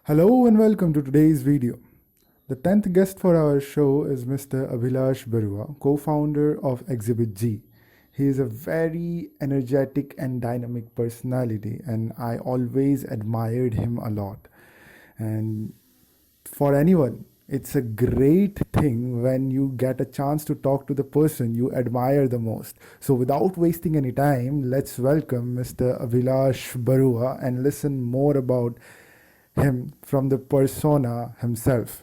Hello and welcome to today's video. The 10th guest for our show is Mr. Abhilash Baruah, co-founder of ExhibitG. He is a very energetic and dynamic personality and I always admired him a lot. And for anyone, it's a great thing when you get a chance to talk to the person you admire the most. So without wasting any time, let's welcome Mr. Abhilash Baruah and listen more about him from the persona himself.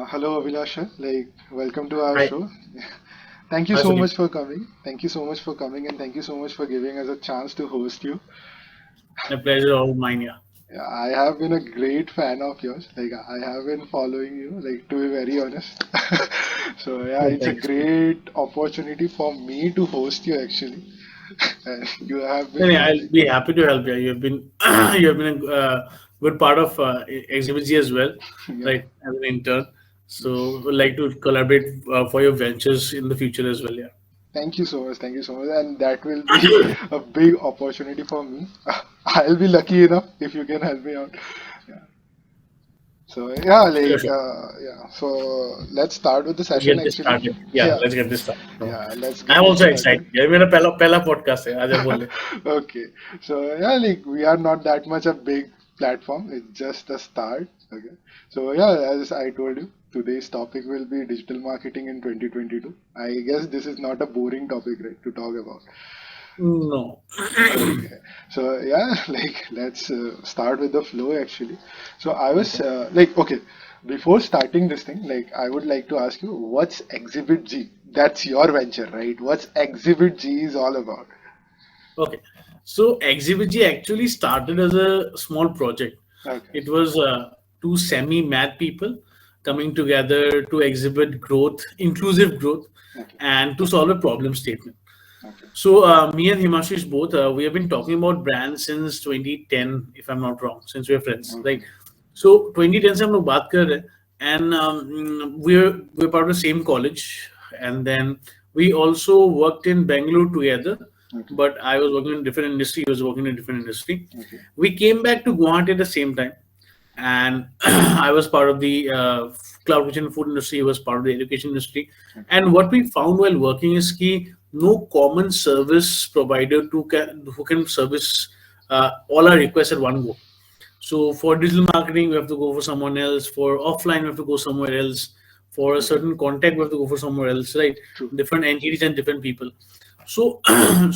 Hello, Abhilasha. Welcome to our Hi. show. Thank you Hi, so Sunil. much for coming. Thank you so much for coming, and thank you so much for giving us a chance to host you. My pleasure, all mine. Yeah. Yeah, I have been a great fan of yours. I have been following you, to be very honest. So yeah, Oh, it's a thanks. great opportunity for me to host you actually. And you have been I'll be happy to help you. You've been you have been a good part of ExhibitG as well, yeah. right? As an intern, so would like to collaborate for your ventures in the future as well. Yeah. Thank you so much. Thank you so much. And that will be a big opportunity for me. I'll be lucky enough if you can help me out. Yeah. So yeah, Sure, sure. yeah. So let's start with the Let's session get this actually. started. Yeah, Yeah. let's get this started. No. Yeah, let's I'm get this also excited. started. ये मेरा पहला podcast है आज बोले. Okay. So yeah, we are not that much a big platform. It's just a start. Okay. So yeah, as I told you, today's topic will be digital marketing in 2022. I guess this is not a boring topic, right, to talk about. No. Okay. So yeah, let's start with the flow actually. So I was Okay. okay, before starting this thing, I would like to ask you, what's Exhibit G? That's your venture, right? What's Exhibit G is all about? Okay. So ExhibitG actually started as a small project. Okay. It was two semi-mad people coming together to exhibit growth, inclusive growth, Okay. and to solve a problem statement. Okay. So me and Himashish both, we have been talking about brands since 2010, if I'm not wrong, since we're friends, right? Okay. So 2010 से हम लोग बात कर रहे हैं, and we're part of the same college, and then we also worked in Bangalore together. Okay. But I was working in a different industry. He was working in a different industry. Okay. We came back to Guwahati at the same time, and I was part of the cloud kitchen food industry. He was part of the education industry. Okay. And what we found while working is key no common service provider who can service all our requests at one go. So for digital marketing, we have to go for someone else. For offline, we have to go somewhere else. For a Okay. certain contact, we have to go for somewhere else, right? True. Different entities and different people. So,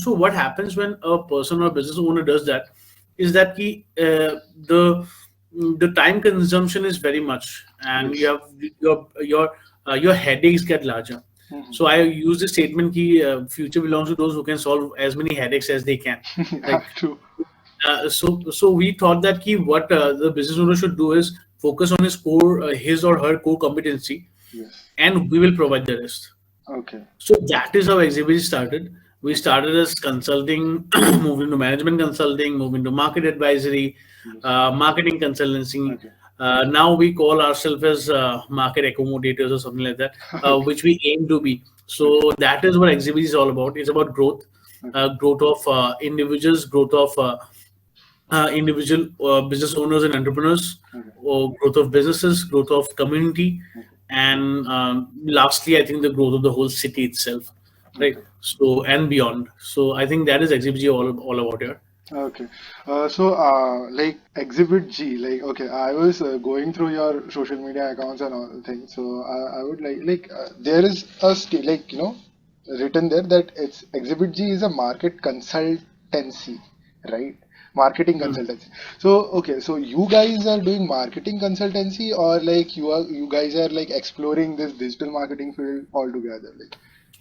so what happens when a person or business owner does that is that the time consumption is very much, and you Yes. have your headaches get larger. Mhm. So I use the statement ki future belongs to those who can solve as many headaches as they can, Yeah, right? true. So we thought that what the business owner should do is focus on his or her core competency, Yes. and we will provide the rest. Okay. So that is how Exhibit started. We Okay. started as consulting, moved into management consulting, moved into market advisory, Yes. marketing consultancy. Okay. Now we call ourselves as market accommodators or something like that, Okay. which we aim to be. Okay. So that is what Exhibit is all about. It's about growth, Okay. growth of individuals, growth of individual business owners and entrepreneurs, Okay. or growth of businesses, growth of community, Okay. and lastly, I think the growth of the whole city itself, right? Okay. So and beyond. So I think that is XBG all about here. Okay. Exhibit G, okay, I was going through your social media accounts and all things. So I would there is a written there that it's Exhibit G is a market consultancy, right? Marketing Hmm. consultancy. So okay, so you guys are doing marketing consultancy, or you guys are like exploring this digital marketing field altogether,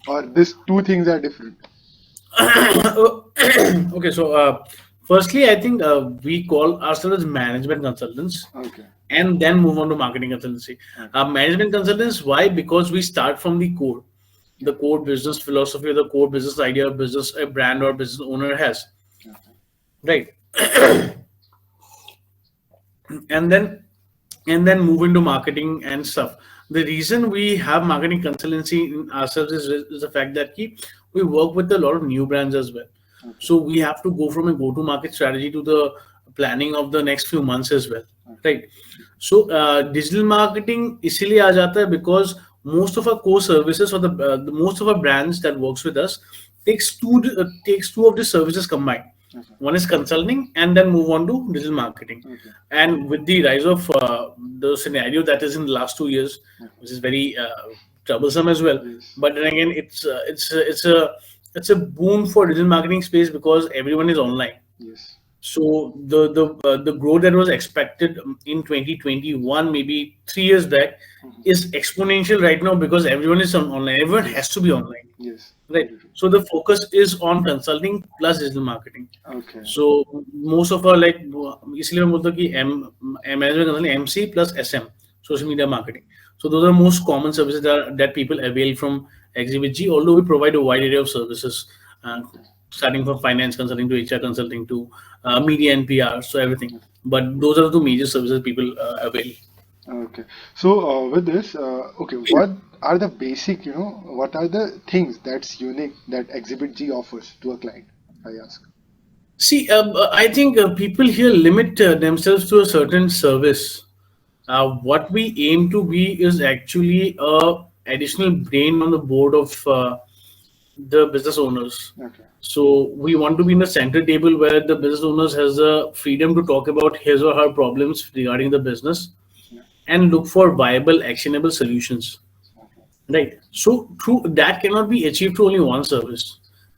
or these two things are different. Okay, so firstly, I think we call ourselves as management consultants, Okay. and then move on to marketing consultancy. Okay. Management consultants, why? Because we start from the Okay. core business philosophy, or the core business idea, of business a brand or business owner has, Okay. right? And then and then move into marketing and stuff. The reason we have marketing consultancy in ourselves is the fact that we work with a lot of new brands as well. Okay. So we have to go from a go-to-market strategy to the planning of the next few months as well, Okay. right? So digital marketing इसलिए आ जाता है because most of our core services or the most of our brands that works with us takes two of the services combined. Okay. One is consulting, and then move on to digital marketing. Okay. And with the rise of the scenario that is in the last 2 years, Okay. which is very troublesome as well. Yes. But then again, it's a boon for digital marketing space because everyone is online. Yes. So the growth that was expected in 2021, maybe 3 years back, Mhm. is exponential right now because everyone is online. Everyone has Yes. to be online, Yes. right? Very true. So the focus is on consulting plus digital marketing. Okay. So most of our like इसलिए मैं बोलता हूँ कि management consulting MC plus SM, social media marketing. So those are most common services that people avail from ExhibitG. Although we provide a wide array of services, uh, Okay. starting from finance consulting to HR consulting to media and PR, so everything. Okay. But those are the two major services people avail. Okay. So with this, okay, what are the basic, what are the things that's unique that Exhibit G offers to a client? I ask. See, I think people here limit themselves to a certain service. What we aim to be is actually a additional brain on the board of the business owners. Okay. So we want to be in the center table where the business owners has the freedom to talk about his or her problems regarding the business Yeah. and look for viable, actionable solutions. Okay. Right. So through that cannot be achieved through only one service.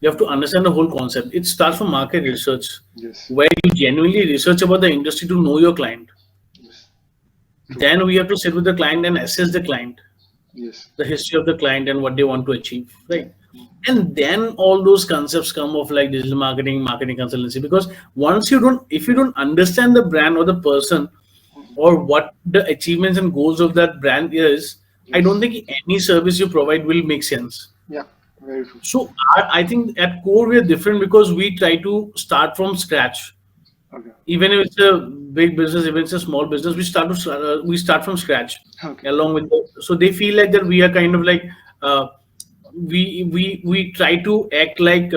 You have to understand the whole concept. It starts from market research, Yes. where you genuinely research about the industry to know your client. Yes. True. Then we have to sit with the client and assess the client, Yes. the history of the client and what they want to achieve, Yeah. right? And then all those concepts come of like digital marketing, marketing consultancy. Because once you don't, if you don't understand the brand or the person Mhm. or what the achievements and goals of that brand is, I don't Yes. think any service you provide will make sense. Yeah. Very true. So I think at core we are different because we try to start from scratch. Okay. Even if it's a big business, even if it's a small business, we start from scratch Okay. along with so they feel like that we are kind of like uh, we try to act like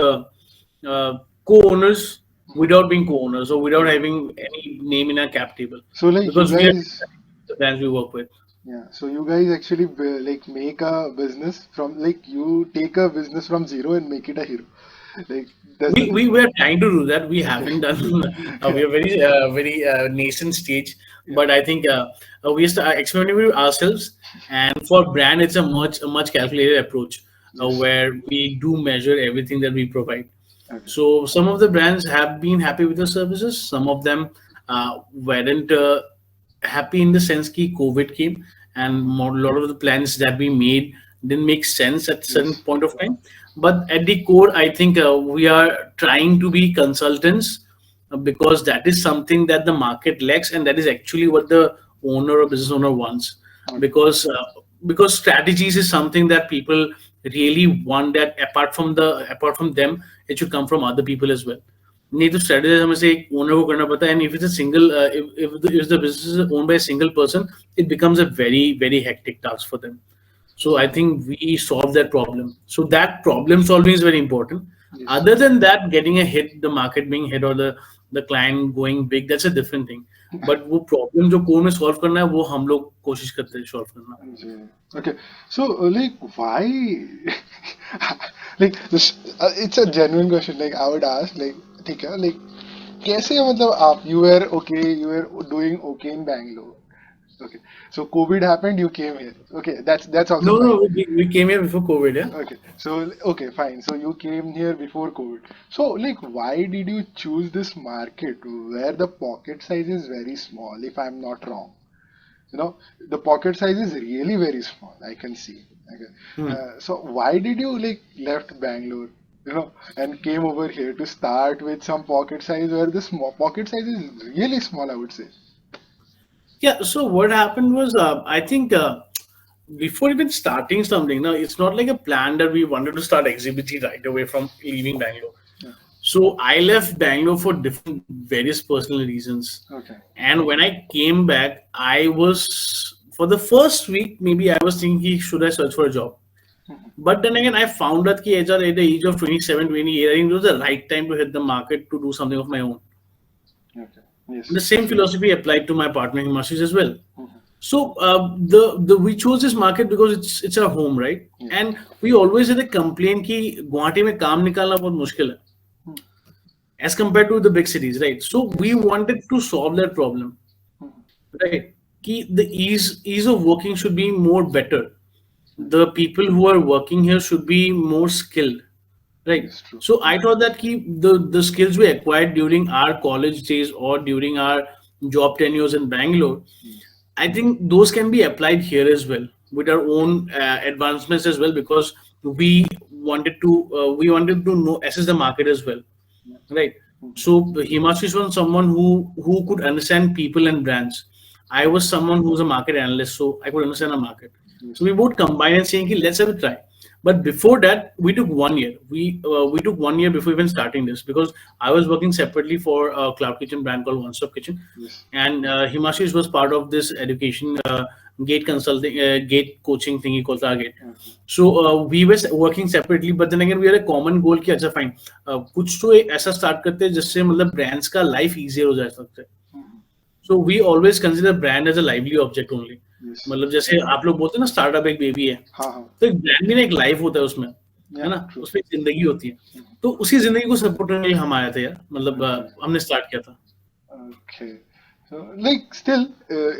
co-owners Mhm. without being co-owners or without Okay. having any name in our cap table So like you because we are guys, the brands we work with. yeah. So you guys actually like make a business from like you take a business from zero and make it a hero. Like that's the We thing. were trying to do that. We Okay. haven't done. We Yeah. are very nascent stage, Yeah. but I think we are experimenting with ourselves. And for brand, it's a much calculated approach Yes. where we do measure everything that we provide. Okay. So some of the brands have been happy with the services. Some of them weren't happy in the sense that COVID came and Mhm. a lot of the plans that we made didn't make sense at certain Yes. point of time. But at the core, I think we are trying to be consultants because that is something that the market lacks, and that is actually what the owner or business owner wants. Okay. Because because strategies is something that people really want. That apart from them, it should come from other people as well. नहीं तो strategize हमें से एक owner को करना पड़ता है and if it's a single if the business is owned by a single person it becomes a very hectic task for them. So I think we solve that problem. So that problem solving is very important. Yes. Other than that, getting a hit, the market being hit or the client going big, that's a different thing. But वो problem जो core में solve करना है वो हम लोग कोशिश करते हैं solve करना. Okay. Okay. So like why like this it's a genuine question like I would ask like ठीक है like कैसे मतलब आप you were doing okay in Bangalore. Okay. So COVID happened, you came here. Okay, that's also No, fine. no, we came here before COVID, yeah. Okay, so okay, fine. So you came here before COVID. So like, why did you choose this market where the pocket size is very small? If I'm not wrong, the pocket size is really very small. I can see. Okay, Hmm. so why did you like left Bangalore? And came over here to start with some pocket size where the small pocket size is really small, I would say. Yeah, so what happened was, I think before even starting something, now it's not like a plan that we wanted to start ExhibitG right away from leaving Bangalore. Yeah. So I left Bangalore for different various personal reasons. Okay. And when I came back, I was for the first week, maybe I was thinking, should I search for a job? But then again, I found out that at the age of 27, 28, I think it was the right time to hit the market to do something of my own. Okay. Yes. The same philosophy applied to my partner Himashi as well. Mhm. So the we chose this market because it's our home, right? Yeah. And we always had a complaint कि गुवाहाटी में काम निकालना बहुत मुश्किल है as compared to the big cities, right? So we wanted to solve that problem, right? Ki the ease of working should be more better. The people who are working here should be more skilled, right? Yes, true. So I thought that the skills we acquired during our college days or during our job tenures in Bangalore, I think those can be applied here as well with our own advancements as well, because we wanted to know assess the market as well, right? So Himashi was someone who could understand people and brands. I was someone who was a market analyst, so I could understand the market. So we both combined and saying, "Ki, let's have a try." But before that, we took 1 year. We took 1 year before even starting this, because I was working separately for a cloud kitchen brand called One Stop Kitchen, Yes. and Himashi was part of this education gate consulting, gate coaching thingy called Target. So we were working separately, but then again we had a common goal कि अच्छा fine, कुछ तो ऐसा start करते हैं जिससे मतलब brands का life easier हो जाए सकता है. So we always consider brand as a lively object only. Yes. मतलब जैसे आप लोग बोलते हैं ना स्टार्टअप एक बेबी है, हाँ हाँ. तो एक ब्रांड भी ना एक लाइफ होता है उसमें, है ना, true. उसमें एक जिंदगी होती है. तो उसी जिंदगी को सपोर्ट करने के लिए हम आए थे यार, मतलब हमने स्टार्ट किया था. Okay. So, like, still,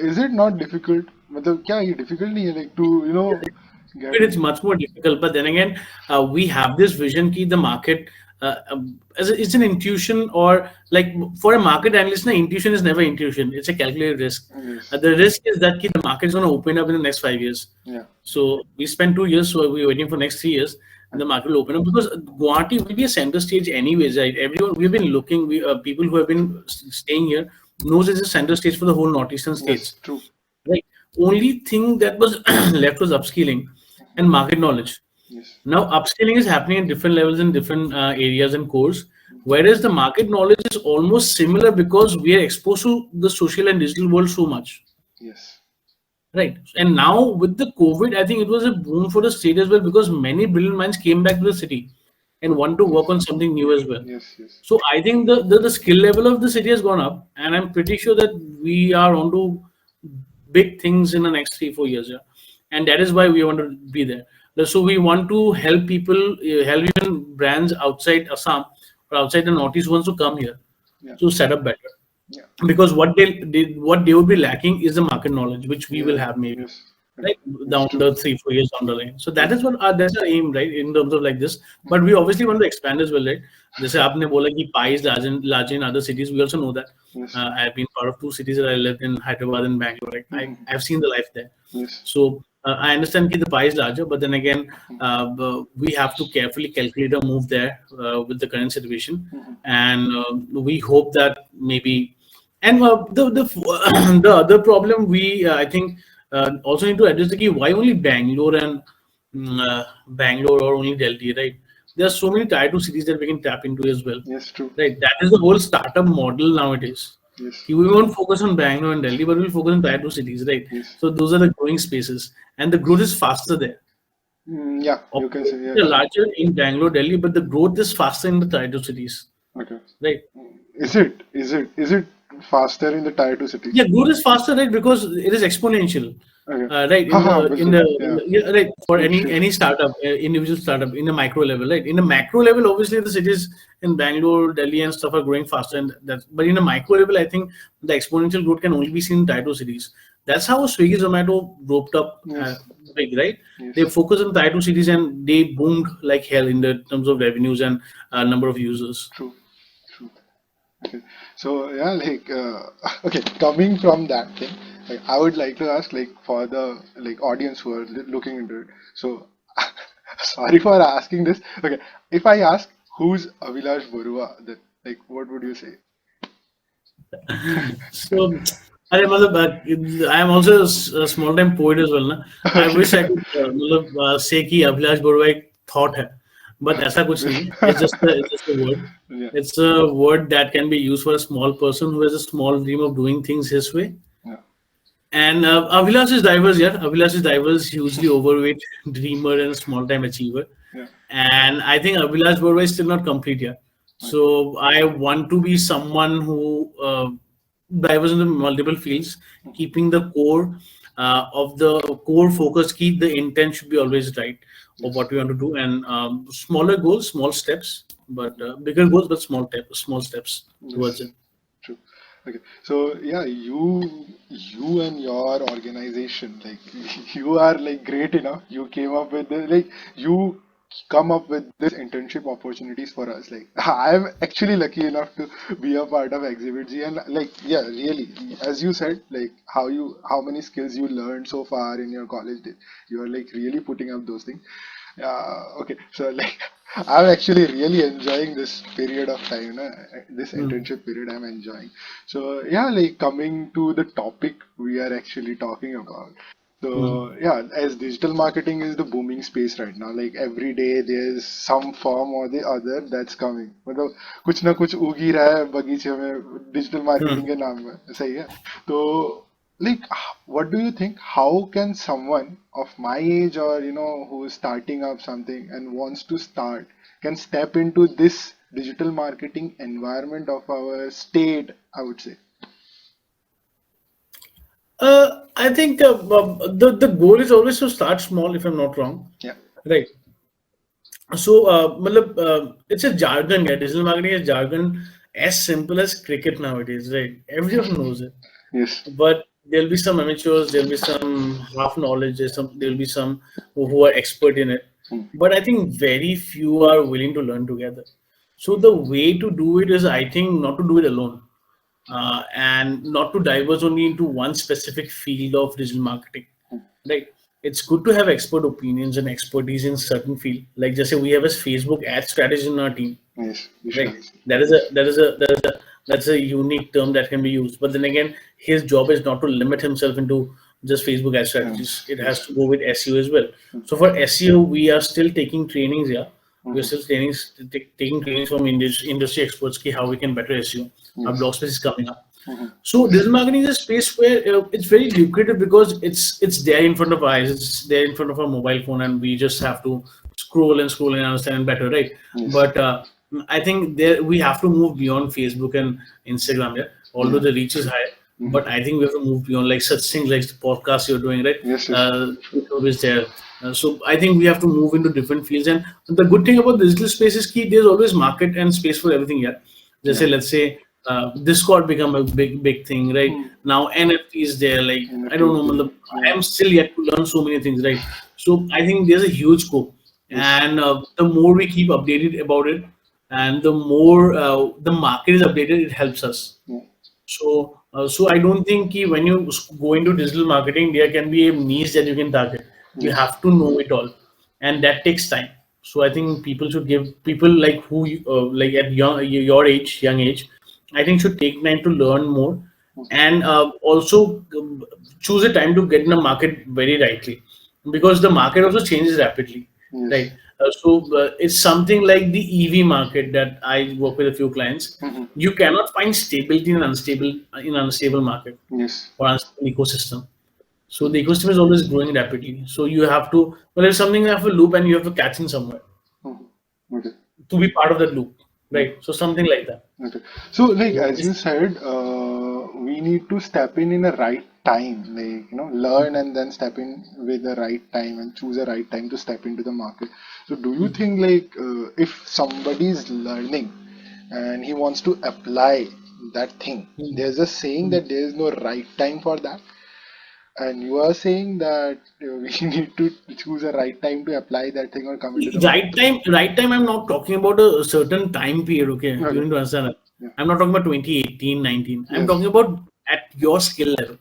is it not difficult? मतलब क्या ये difficult नहीं है, like, to, get It's much more difficult, but then again, we have this vision कि the market, it's an intuition, or like for a market analyst, na, intuition is never intuition. It's a calculated risk. Yes. The risk is that the market is going to open up in the next 5 years. Yeah. So we spent 2 years, so we're waiting for next 3 years, and the market will open up, because Guwahati will be a center stage anyways, right? Everyone we've been looking, people who have been staying here knows it's a center stage for the whole northeastern states. Yes, true. Right. Only thing that was left was upskilling and market knowledge. Yes. Now, upskilling is happening at different levels in different areas and cores, whereas the market knowledge is almost similar because we are exposed to the social and digital world so much. Yes. Right. And now with the COVID, I think it was a boom for the state as well, because many brilliant minds came back to the city and want to work on something new as well. Yes. Yes. So I think the skill level of the city has gone up, and I'm pretty sure that we are on to big things in the next 3-4 years. Yeah. And that is why we want to be there. So we want to help people, help even brands outside Assam or outside the Northeast ones to come here to set up better. Yeah. Because what they would be lacking is the market knowledge, which we will have maybe. Yes. Right down the 3-4 years down the line. So that is what that's our aim, right, in terms of like this. But we obviously want to expand as well, right? जैसे आपने बोला कि pie is larger in other cities. We also know that. Yes. I have been part of 2 cities that I lived in, Hyderabad and Bangalore. Right? I've seen the life there. Yes. So I understand that the pie is larger, but then again, we have to carefully calculate a move there with the current situation, and we hope that maybe. And the other problem I think also need to address the key, why only Bangalore and Bangalore or only Delhi, right? There are so many tier 2 cities that we can tap into as well. Yes, true. Right, that is the whole startup model nowadays. Yes. We won't focus on Bangalore and Delhi, but we'll focus on tier 2 cities, right? Yes. So those are the growing spaces, and the growth is faster there. Yeah, you can say. They're Yeah. larger in Bangalore, Delhi, but the growth is faster in the tier 2 cities, Okay. right? Is it faster in the tier 2 cities? Yeah, growth is faster, right? Because it is exponential. Okay. Right, Yeah. right, for any startup, individual startup in a micro level, right? In a macro level, obviously the cities in Bangalore, Delhi, and stuff are growing faster, and but in a micro level, I think the exponential growth can only be seen in tier 2 cities. That's how Swiggy, Zomato roped up big, right? Yes. They focused on tier 2 cities and they boomed like hell in the terms of revenues and number of users. True. Okay. So yeah, like okay, coming from that thing, like I would like to ask, like, for the audience who are looking into it. So sorry for asking this. Okay, if I ask who's Abhilash Baruah, then what would you say? So, I am also a small time poet as well. Na? I wish I could say कि Abhilash Baruah एक thought है. but ऐसा कुछ नहीं है. It's just a word. Yeah, It's a word that can be used for a small person who has a small dream of doing things his way. yeah, And Abhilash is diverse, yeah. Abhilash is diverse, hugely overweight, dreamer, and small time achiever. yeah. And I think Abhilash Baruah is still not complete yet. Okay. So I want to be someone who dives into multiple fields, keeping the core of the core focus. Keep the intent should be always right of Yes. what we want to do, and smaller goals, small steps, but bigger goals, but small steps towards Yes. it. True. Okay. So yeah, you and your organization, like you are like great enough. You came up with the, like you come up with this internship opportunities for us. Like I'm actually lucky enough to be a part of Exhibit G, and like yeah, really, as you said, like how many skills you learned so far in your college days. You are like really putting up those things. Okay, so like I'm actually really enjoying this period of time, this Hmm. internship period I'm enjoying. So yeah, like coming to the topic we are actually talking about. Hmm. So yeah, as digital marketing is the booming space right now, like every day there's some form or the other that's coming. मतलब कुछ ना कुछ उग ही रहा है बगीचे में digital Hmm. Marketing के नाम में सही है तो like what do you think, how can someone of my age or who is starting up something and wants to start can step into this digital marketing environment of our state, I would say. I think the goal is always to start small, if I'm not wrong, Yeah. right? So, matlab, it's a jargon. Yeah, digital marketing is jargon as simple as cricket nowadays, right? Everyone knows it, Yes. but there'll be some amateurs, there'll be some half knowledge, there'll be some who are expert in it. Hmm. But I think very few are willing to learn together. So the way to do it is, I think, not to do it alone, and not to diverge only into one specific field of digital marketing, right? It's good to have expert opinions and expertise in certain field. Like just say we have a Facebook ad strategist in our team, Yes, right? Vishal. That's a unique term that can be used. But then again, his job is not to limit himself into just Facebook ad strategies. Yes, It has yes. to go with SEO as well. So for SEO, we are still taking trainings. Yeah, we are Mhm. still taking trainings from industry experts. Ki how we can better SEO. Our Yes. blog space is coming up. Mhm. So digital marketing is a space where it's very lucrative because it's there in front of our eyes, it's there in front of our mobile phone, and we just have to scroll and understand better, right? Yes. But I think there we have to move beyond Facebook and Instagram, yeah. Although Yeah. the reach is high, Mhm. but I think we have to move beyond like such things like the podcast you're doing, right? Yes, yes. YouTube is there. So I think we have to move into different fields. And the good thing about digital space is key. There's always market and space for everything. Yeah, just Yeah. say let's say Discord become a big thing, right? Hmm. Now NFT is there. Like I don't NFTs know, there. matlab, I Yeah. am still yet to learn so many things, right? So I think there's a huge scope, Yes. and the more we keep updated about it, and the more the market is updated, it helps us. Yeah. So I don't think when you go into digital marketing, there can be a niche that you can target. You Yes. have to know it all, and that takes time. So I think people should give people like like at your age, young age, I think should take time to learn more, and also choose a time to get in the market very rightly, because the market also changes rapidly, Yes. right? It's something like the EV market that I work with a few clients. Mhm. You cannot find stability in unstable market Yes. or unstable ecosystem. So the ecosystem is always growing rapidly. So you have to, well, if something you have a loop and you have to catch in somewhere Mhm. Okay. to be part of that loop, Mm. right? So something like that. Okay. So, like So as you said, we need to step in a right time, like learn and then step in with the right time and choose a right time to step into the market. So, do you think like if somebody is learning and he wants to apply that thing, mm, there's a saying mm. that there is no right time for that, and you are saying that we need to choose a right time to apply that thing or come into the market. Right time. I'm not talking about a certain time period. Okay, you Okay. need to understand that. Yeah. I'm not talking about 2018, 19. I'm Yes. talking about at your skill level.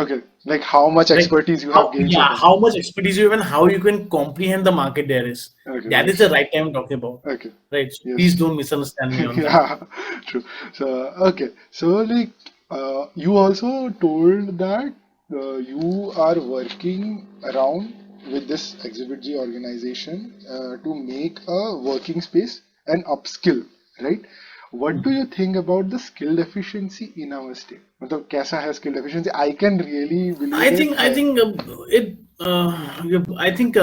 Okay. Like how much Like expertise you have gained so far. how much expertise you have and how you can comprehend the market there is. Okay. That is Yes. the right time I'm talking about. Okay. Right. So please Yes. don't misunderstand me on that. Yeah. True. So okay. So like you also told that you are working around with this ExhibitG organization to make a working space and upskill, right? What do you think about the skill deficiency in our state? मतलब कैसा है skill deficiency? I can really believe it. I think it. I think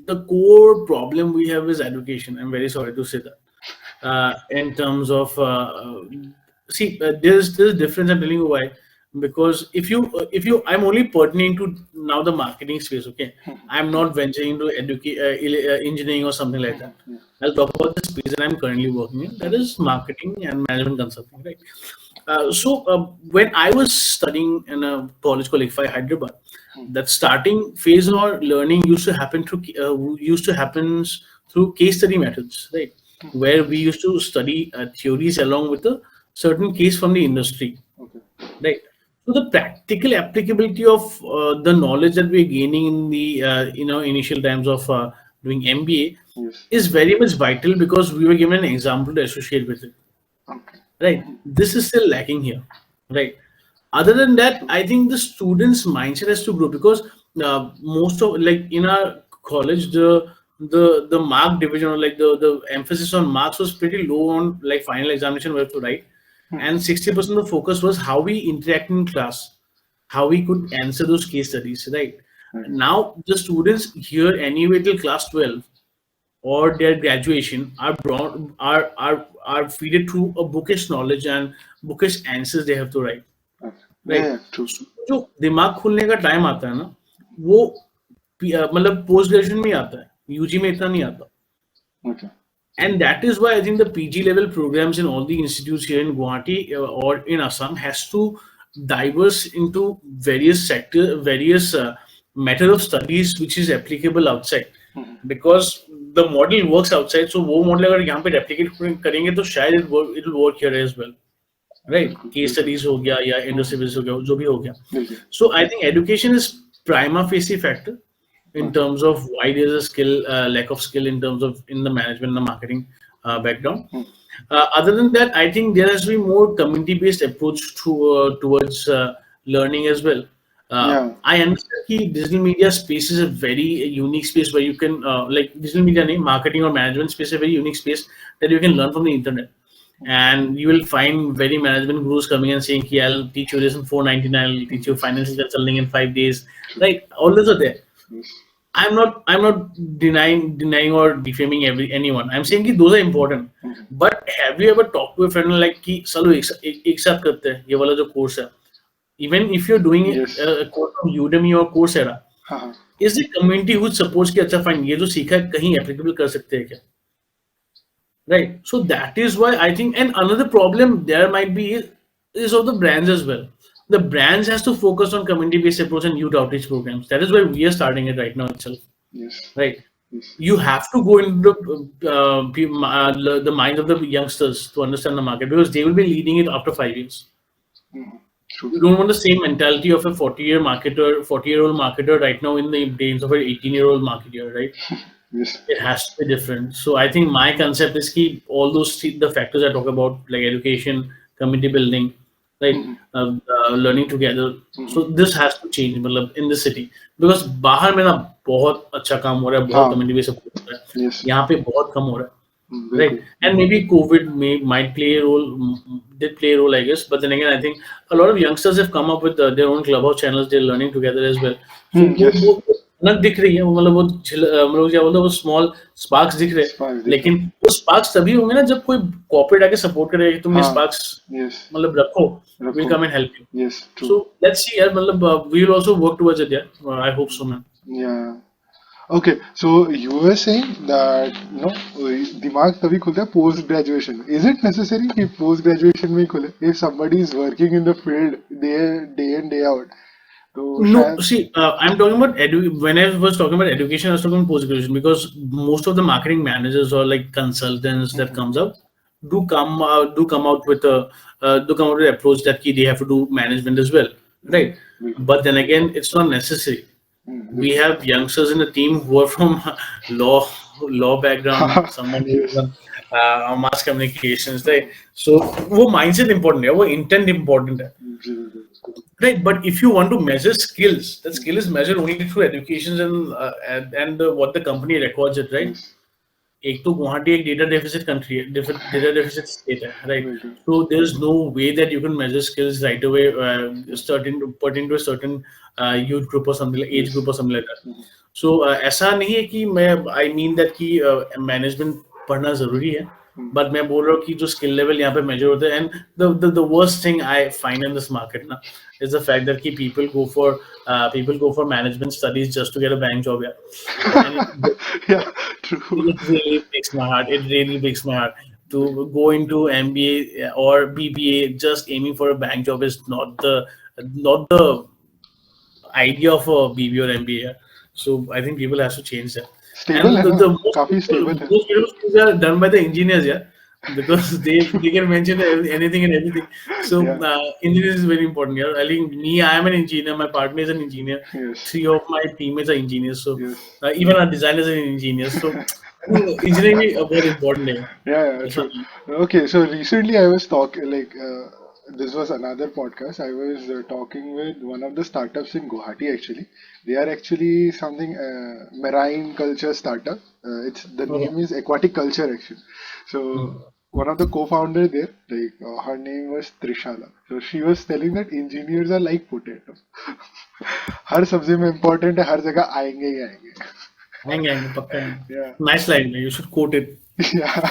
the core problem we have is education. I'm very sorry to say that. In terms of see, there's a difference. I'm telling you why. Because if you I'm only pertaining to now the marketing space. Okay, I'm not venturing into engineering or something like that. I'll talk about the space that I'm currently working in. That is marketing and management consulting, right? When I was studying in a college called ICFI Hyderabad, that starting phase or learning used to happen through case study methods, right? Where we used to study theories along with a certain case from the industry, Okay. right? So the practical applicability of the knowledge that we're gaining in the initial times of doing MBA Yes. is very much vital because we were given an example to associate with it, Okay. right? This is still lacking here, right? Other than that, I think the students mindset has to grow because most of, like, in our college, the mark division, or like the emphasis on marks was pretty low on like final examination we have to write, and 60% of the focus was how we interact in class, how we could answer those case studies, right? Now the students here anyway till class 12 or their graduation are fed through a bookish knowledge and bookish answers they have to write, Okay. Right. Yeah, true. जो दिमाग खुलने का time आता है ना, वो मतलब post graduation में आता है, यूजी में इतना नहीं आता। Okay. And that is why I think the PG level programs in all the institutes here in Guwahati or in Assam has to diverse into various method of studies which is applicable outside, because the model works outside. So वो model अगर यहाँ पे replicate करेंगे तो शायद it will work here as well, right? Case studies हो गया या industry business हो गया, जो भी हो गया. बिल्कुल. So I think education is prima facie factor in terms of why there's a skill lack of skill in terms of in the management and the marketing background. Other than that, I think there has to be more community-based approach towards learning as well. Yeah. I understand that digital media space is a very unique space where you can like digital media nahi, marketing or management space is a very unique space that you can learn from the internet. And you will find very management gurus coming and saying, "Ki, I'll teach you this in 499, I'll teach you financial consulting in 5 days." Right? All those are there. Yes. I'm not denying or defaming anyone. I'm saying that those are important. But have you ever talked to a friend like कि चलो एक साथ करते हैं ये वाला जो course है? Even if you're doing Yes. a course from Udemy or Coursera, हाँ. is the community which supports कि अच्छा fine ये जो सीखा है कहीं applicable कर सकते हैं क्या? Right. So that is why I think, and another problem there might be is of the brands as well. The brands has to focus on community-based approach and youth outreach programs. That is why we are starting it right now itself. Yes. Right. Yes. You have to go into the minds of the youngsters to understand the market because they will be leading it after 5 years. True. You don't want the same mentality of a 40-year-old marketer right now in the brains of an 18-year-old marketer, right? Yes. It has to be different. So I think my concept is keep all those the factors I talk about, like education, community building, right, learning together. So this has to change in the city because बाहर में ना बहुत अच्छा काम हो रहा है, बहुत community based support हो रहा है. Yes. यहाँ पे बहुत कम हो रहा है. Right, and maybe COVID might play a role, did play a role, I guess. But then again, I think a lot of youngsters have come up with their own clubhouse channels. They're learning together as well. So Yes. वो अलग दिख रही है, मतलब वो क्या बोलते हैं वो स्मॉल स्पार्क्स दिख रहे हैं, लेकिन वो स्पार्क्स तभी होंगे ना जब कोई कॉर्पोरेट आके सपोर्ट करेगा कि तुम ये स्पार्क्स मतलब रखो, we'll come and help you. Yes. True. So let's see यार, मतलब we will also work towards it, yeah. I hope so, man. Yeah. Okay, so you were saying that दिमाग तभी खुलता है post graduation. Is it necessary कि post graduation में खुले? If somebody is working in the field day in day out, no. See, I'm talking about when I was talking about education, I was talking about post graduation because most of the marketing managers or like consultants that comes up do come out with an approach that they have to do management as well, right? But then again, it's not necessary. We have youngsters in the team who are from law background. Someone who is mass communications, right? So वो mindset important है, वो intent important है. Right, but if you want to measure skills, that skill is measured only through education and what the company records it, right? Yes. एक तो गुवाहाटी एक data deficit country है, data deficit state है, right? Right. So there is no way that you can measure skills right away, certain pertaining to a certain youth group or something like age Yes. group or something like that. So ऐसा नहीं है कि मैं I mean that कि management पढ़ना जरूरी है, but मैं बोल रहा हूँ कि जो स्किल लेवल यहाँ पे मेजर होता है, and the worst thing I find in this market ना is the fact that people go for management studies just to get a bank job, yeah. And Yeah, true. it really breaks my heart. It really breaks my heart to go into MBA or BBA just aiming for a bank job is not the idea of a BBA or MBA. So I think people have to change that. Stable And है ना, the most काफी beautiful, stable है. most beautiful things are done by the engineers, yeah, because they can mention anything and everything. So Yeah. engineers is very important. Yeah, I think I am an engineer. My partner is an engineer. Yes. 3 of my teammates are engineers. So Yes. even our designers are engineers. So engineering is very important. Yeah, That's true. all. Okay, so recently I was talking like this was another podcast. I was talking with one of the startups in Guwahati actually. They are actually something marine culture startup. It's the Okay. name is Aquatic Culture actually. So one of the co-founder there, like her name was Trishala. So she was telling that engineers are like potato. हर सब्जी में important है, हर जगह आएंगे ही आएंगे. Hang, pakka hang. Yeah. Nice line. You should quote it. Yeah.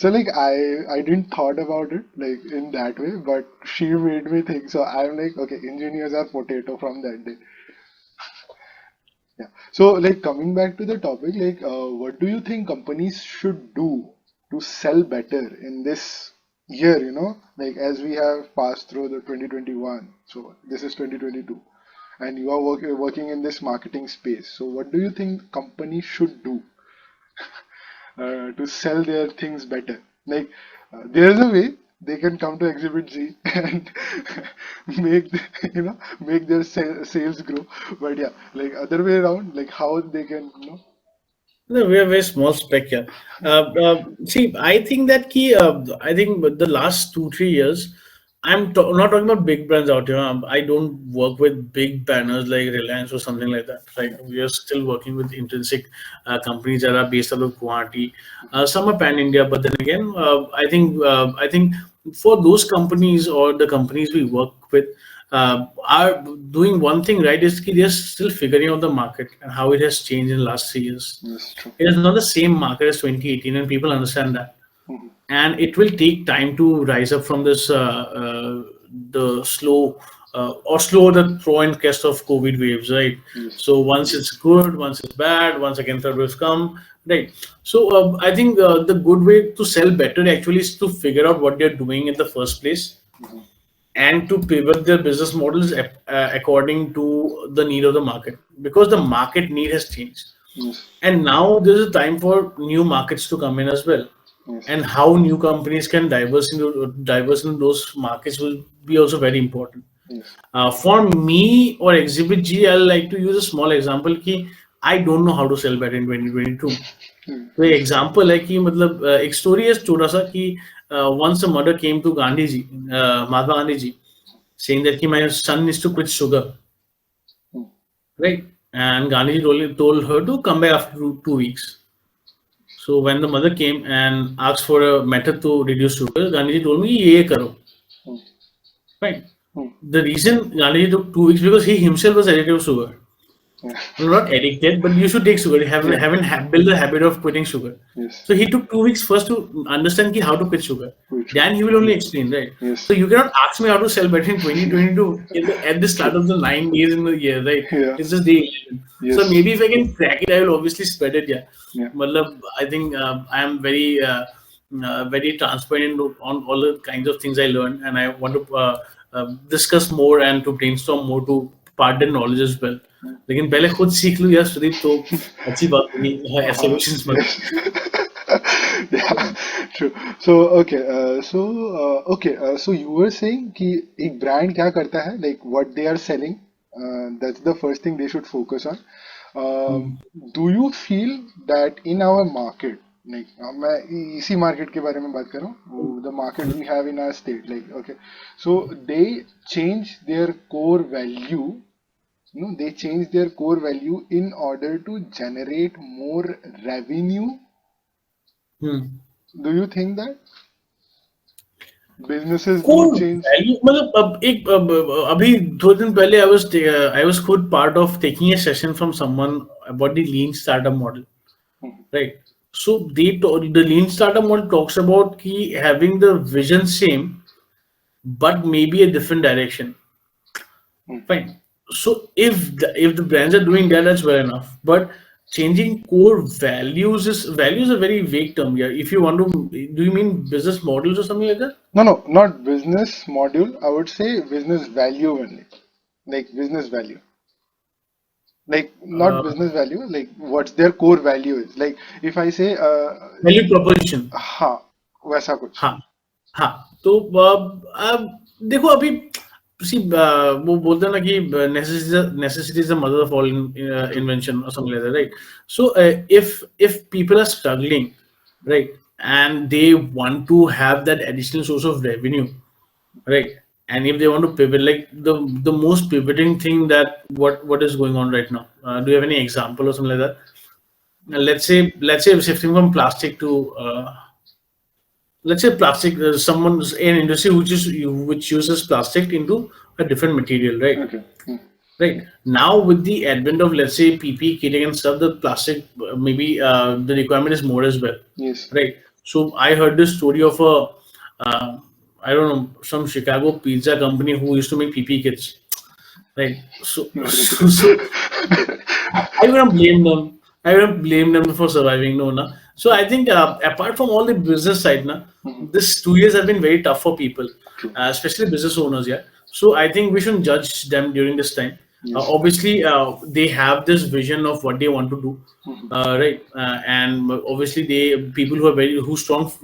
So like I didn't thought about it like in that way, but she made me think. So I'm like, okay, engineers are potato from that day. Yeah. So like coming back to the topic, like what do you think companies should do to sell better in this year, you know? Like as we have passed through the 2021, so this is 2022, and you are working in this marketing space. So what do you think companies should do to sell their things better? Like, there's a way they can come to Exhibit G and make make their sales grow. But yeah, like other way around, like how they can No, we are very small spec here. See, I think that I think the last 2 3 years, not talking about big brands out here. I don't work with big banners like Reliance or something like that. Right? yeah. We are still working with intrinsic companies that are based out of Guwahati. Some are pan India, but then again, I think for those companies or the companies we work with are doing one thing right is they're still figuring out the market and how it has changed in the last 3 years. That's true. It is not the same market as 2018, and people understand that. Mhm. And it will take time to rise up from this the slow or slow the throw and crest of COVID waves, right? Yes. So once it's good, once it's bad, once again third waves come, right? So I think the good way to sell better actually is to figure out what they're doing in the first place Mhm. and to pivot their business models according to the need of the market, because the market need has changed, Yes. and now there's a time for new markets to come in as well, Yes. and how new companies can diverse into those markets will be also very important. Yes. For me or Exhibit G, I like to use a small example कि I don't know how to sell better in 2022. तो Yes. Example है कि मतलब एक story है छोटा सा कि once a mother came to Gandhi ji, Mahatma Gandhi ji, saying that my son needs to quit sugar, Hmm. right? And Gandhi ji told her to come back after 2 weeks. So when the mother came and asked for a method to reduce sugar, Gandhi ji told me ये करो, Hmm. right? Hmm. The reason Gandhi ji took 2 weeks because he himself was addicted to sugar. Yeah. Not addicted, but you should take sugar. Yeah. Build the habit of quitting sugar. Yes. So he took 2 weeks first to understand how to quit sugar. Very true. Then he will only explain, right? Yes. So you cannot ask me how to sell better in 2022 at the start of the 9 days in the year, right? Yeah. It's just day 11. Yes. So maybe if I can crack it, I will obviously spread it. Yeah. Yeah. Matlab, I think I am very transparent on all the kinds of things I learned, and I want to discuss more and to brainstorm more to part the knowledge as well. लेकिन पहले खुद सीख लूँ यार सुदीप, तो अच्छी बात होगी, ऐसे क्वेश्चंस मत. Yes. Yeah, true. So so you were saying कि एक brand क्या करता है, like what they are selling, that's the first thing they should focus on. Do you feel that in our market नहीं मैं इसी मार्केट के बारे में बात कर रहा हूँ, the market we have in our state, like okay, so they change their core value, no, they change their core value in order to generate more revenue. Do you think that businesses do core change? Value मतलब अभी 2 दिन पहले I was खुद part of taking A session from someone about the lean startup model, right? So the lean startup model talks about having the vision same but maybe a different direction. Fine. So if the brands are doing that, that's well enough. But changing core values is a very vague term. Yeah. If you want to, do you mean business models or something like that? No, no, not business module. I would say business value only. Like business value. Like not Uh, business value, like what's their core value is. Like if I say Value proposition. हाँ वैसा कुछ. हाँ हाँ तो देखो अभी वो बोलते हैं ना कि necessity is the mother of all invention or something like that, right? So if people are struggling, right, and they want to have that additional source of revenue, right, and if they want to pivot, like the most pivoting thing that what is going on right now, do you have any example or something like that? Let's say shifting from plastic to let's say plastic, someone's an industry which uses plastic into a different material, right? Okay. Right now with the advent of, let's say, ppe kitting and stuff, the plastic, maybe the requirement is more as well, Yes. right? So I heard this story of a uh, I don't know, some Chicago pizza company who used to make pp kits, right? So I wouldn't blame them. I wouldn't blame them for surviving. No, na. So I think apart from all the business side, na, this 2 years have been very tough for people, especially business owners. Yeah. So I think we shouldn't judge them during this time. Yes. Obviously, they have this vision of what they want to do, right? And obviously, people who are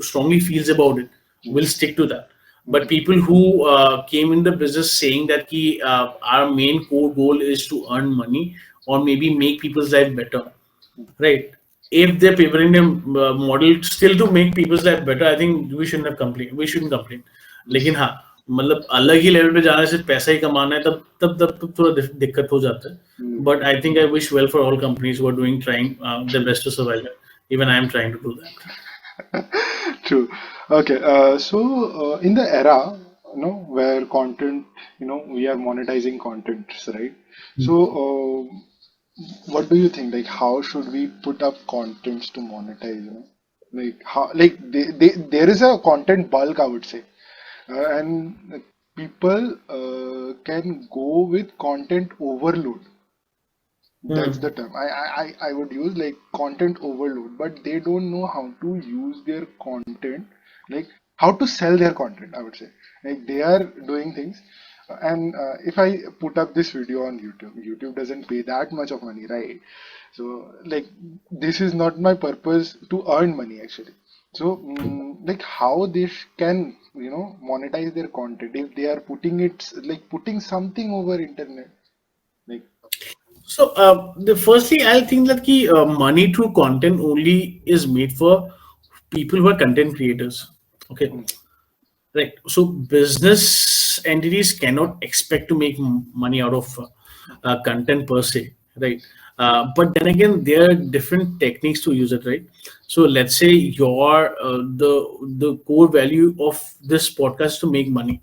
strongly feels about it will stick to that. But people who came in the business saying that our main core goal is to earn money or maybe make people's life better, right? If they're pivoting their model still to make people's life better, I think we shouldn't have complain. We shouldn't complain. लेकिन हाँ, मतलब अलग ही level पे जाने से पैसा ही कमाना है, तब थोड़ा दिक्कत हो जाता है. But I think I wish well for all companies who are trying their best to survive it. Even I am trying to do that. True. Okay. So in the era, where content, we are monetizing contents, right? So what do you think? Like, how should we put up contents to monetize? Like how? Like there is a content bulk, I would say, and people can go with content overload. That's the term I would use, like content overload, but they don't know how to use their content, like how to sell their content, I would say. Like they are doing things, and if I put up this video on YouTube doesn't pay that much of money, right? So like this is not my purpose to earn money actually. So like how they can monetize their content if they are putting it, like putting something over internet, like. So the first thing I think that money through content only is made for people who are content creators. Okay, right. So business entities cannot expect to make money out of content per se, right? But then again, there are different techniques to use it, right? So let's say the core value of this podcast is to make money.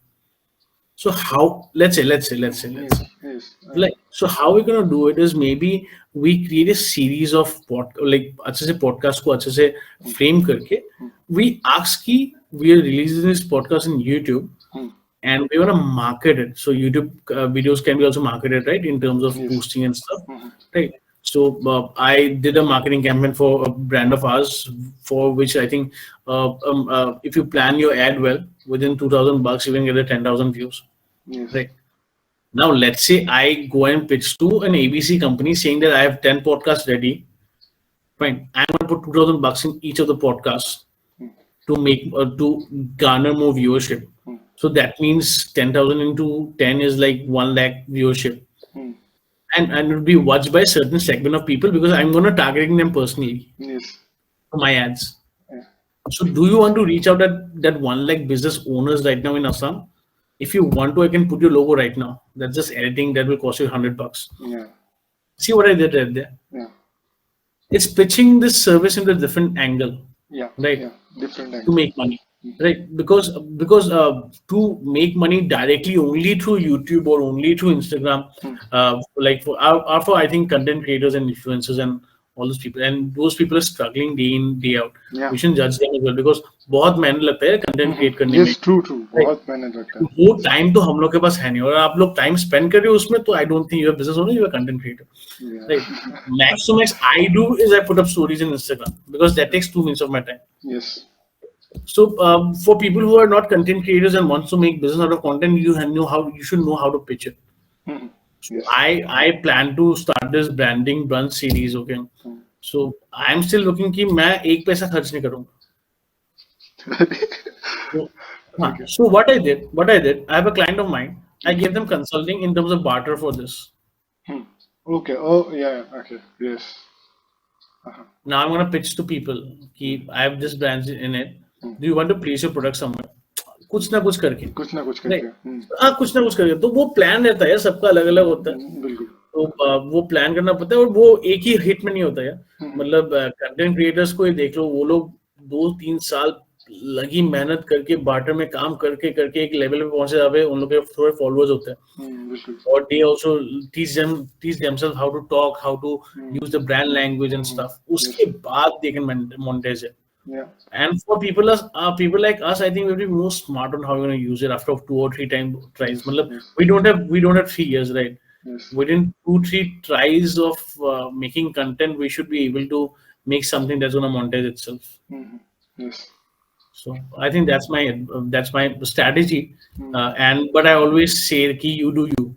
So how, let's say Yes, yes. like, so how we're gonna do it is maybe we create a series of like अच्छे से podcast को अच्छे से frame करके we ask कि we are releasing this podcast in YouTube and we want to market it. So YouTube videos can be also marketed, right, in terms of Yes. boosting and stuff, right? So I did a marketing campaign for a brand of ours, for which I think if you plan your ad well, within $2,000 you can get a 10,000 views, Yes. right? Now, let's say I go and pitch to an ABC company saying that I have 10 podcasts ready. Fine. I'm going to put $2,000 in each of the podcasts to make to garner more viewership. So that means 10,000 into 10 is like 1 lakh viewership. And it will be watched by a certain segment of people because I'm going to targeting them personally Yes. for my ads. So do you want to reach out at that 1 lakh business owners right now in Assam? If you want to, I can put your logo right now. That's just editing. That will cost you $100. Yeah. See what I did right there? Yeah. It's pitching this service into a different angle, Yeah. right? Yeah. Different To angle. make money, right? Because to make money directly only through YouTube or only through Instagram, like for I think content creators and influencers and all those people, and those people are struggling day in day out. Yeah. We shouldn't judge them as well because बहुत मेहनत लगता है content create करने में, Yes, true, true. right? बहुत मेहनत लगता है. वो टाइम तो हम लोग के पास है नहीं, और आप लोग टाइम स्पेंड कर रहे हो उसमें, तो I don't think you are business owner, you are content creator, Yeah. right? Max to max I do is I put up stories in Instagram because that takes 2 minutes of my time. Yes. So for people who are not content creators and wants to make business out of content, you should know how to pitch it. Yes. I plan to start this branding brunch series, okay? So I'm still looking कि मैं एक पैसा खर्च नहीं करूँगा. So, so what I did, I have a client of mine. I gave them consulting in terms of barter for this. Okay. Oh, yeah. Okay. Yes. Now I'm gonna pitch to people कि I have this brand in it. Do you want to place your product somewhere? कुछ ना कुछ करके. कुछ ना कुछ Right. करके. हाँ, कुछ ना कुछ करके. तो वो प्लान रहता है, सबका अलग अलग होता है. बिल्कुल. तो वो प्लान करना पड़ता है, और वो एक ही हिट में नहीं होता है. मतलब कंटेंट क्रिएटर्स को ही देख लो, वो लोग 2-3 साल लगी मेहनत करके बार्टर में काम करके करके एक लेवल पे पहुंचे जावे. उन लोग के थोड़े फॉलोअर्स होते हैं, और they also teach themselves how to talk, how to use the brand language and stuff. उसके बाद they can monetize it. Yeah. And for people like us, I think we have to be more smart on how we're going to use it after 2 or 3 tries. मतलब we don't have 3 years, right? Yes. Within 2-3 tries of making content, we should be able to make something that's going to monetize itself. Yes. So I think that's my strategy. But I always say कि you do you.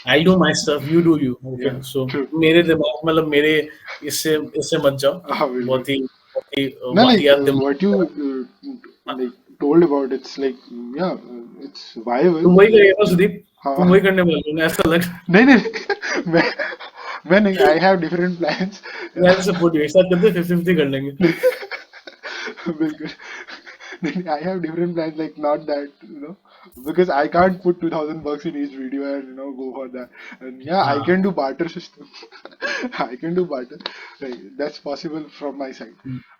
I'll do my stuff, you do you. Okay. Yeah, So true. मेरे दिमाग मतलब मेरे इससे मत जाओ. बहुत ही No, like what you like told about, it's like it's viable. तुम वही करेगा सुदीप, हाँ. तुम वही करने वाले हो ना, ऐसा लग. नहीं मैं नहीं, I have different plans. मैं सपोर्ट यू, एक साथ करते 50-50 कर लेंगे. बिल्कुल. I have different plans, like not that, because I can't put $2,000 in each video and go for that. And I can do barter system. I can do barter. Like, that's possible from my side.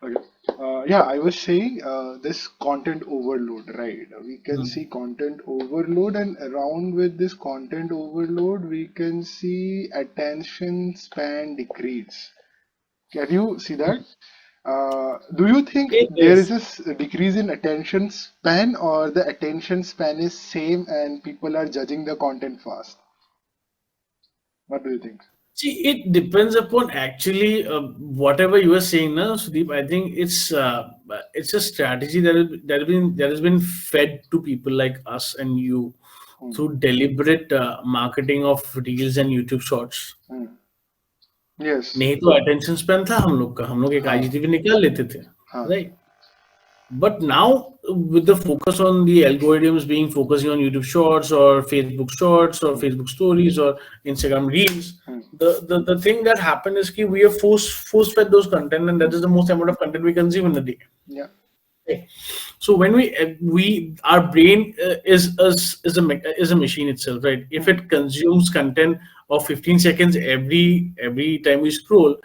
Okay. I was saying this content overload, right? We can see content overload, and around with this content overload, we can see attention span decrease. Can you see that? Do you think there is a decrease in attention span, or the attention span is same and people are judging the content fast? What do you think? See, it depends upon actually whatever you are saying now, Sudeep. I think it's a strategy that has been fed to people like us and you through deliberate marketing of reels and YouTube shorts. Yes. नहीं तो attention span था हम लोग एक IGTV निकाल लेते थे, right? But now with the focus on the algorithms being focusing on YouTube Shorts or Facebook Shorts or Facebook Stories or Instagram Reels, the thing that happened is that we have force fed those content, and that is the most amount of content we consume in the day. Yeah. Okay. So when our brain is a machine itself, right? If it consumes content of 15 seconds every time we scroll,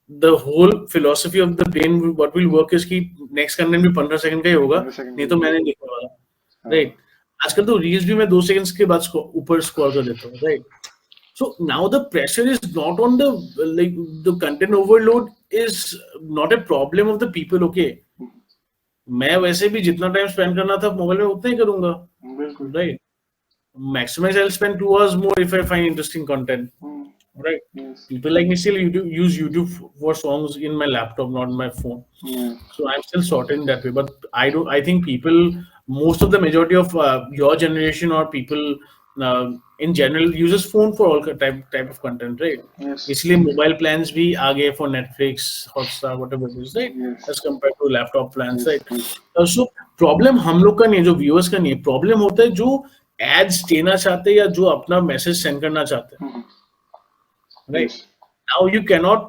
the whole philosophy of the brain, what will work is कि next content भी 15 second का ही होगा, नहीं तो मैंने देखने वाला, right? आजकल तो reels भी मैं 2 seconds के बाद ऊपर scroll कर देता हूँ, right? So now the pressure is not on the content overload is not a problem of the people, okay? मैं वैसे भी जितना टाइम स्पेंड करना था मोबाइल में उतना ही करूंगा, right? Maximize, I'll spend 2 hours more if I find interesting content. Right. Yes. People like me still use YouTube for songs in my laptop, not my phone. So I'm still sorted in that way. But I think people, most of the majority of your generation or people in general uses phone for all type of content, right? Yes. इसलिए mobile plans भी आ गए for Netflix, Hotstar, whatever it is, right? Yes. As compared to laptop plans, Yes. right? So problem हम लोग का नहीं है, जो viewers का नहीं है. Problem होता है जो ads देना चाहते हैं या जो अपना message send करना चाहते हैं. Right. Yes. Now you cannot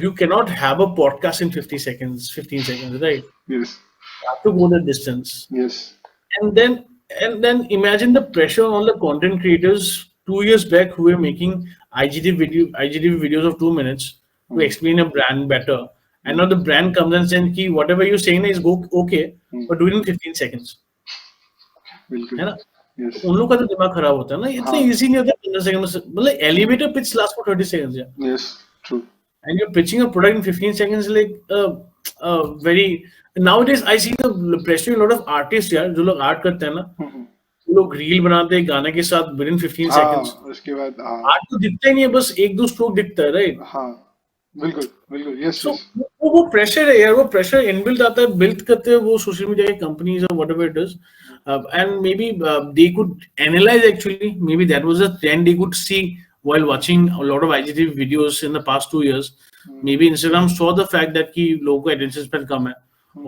you cannot have a podcast in 50 seconds, 15 seconds, right? Yes. You have to go the distance. Yes. And then imagine the pressure on the content creators 2 years back who were making IGTV videos of 2 minutes to Hmm. explain a brand better. And now the brand comes and says, Ki, whatever you're saying is okay, Hmm. but do it in 15 seconds. बिल्कुल. है ना? Yes. उन लोग का तो दिमाग खराब होता है ना, इतना हाँ. इजी नहीं होता 15 सेकंड में मतलब elevator pitch last for 30 seconds, yeah. Yes. True. And you're pitching a product in 15 seconds like very nowadays I see the pressure a lot of artists यार जो लोग आर्ट करते हैं ना हम्म. वो लोग रील बनाते हैं गाने के साथ विद इन 15 हाँ. seconds. उसके बाद हाँ. आर्ट तो दिखता ही नहीं है, बस एक दो स्ट्रोक दिखता है, राइट? हाँ. बिल्कुल. बिल्कुल. Yes. सो Yes. वो प्रेशर है यार, वो प्रेशर इनबिल्ट आता है, बिल्ड करते हैं वो सोशल मीडिया की कंपनीज और whatever it is. And maybe they could analyze actually, maybe that was a trend they could see while watching a lot of IGTV videos in the past 2 years. Maybe Instagram saw the fact that ki logo attention span come hai,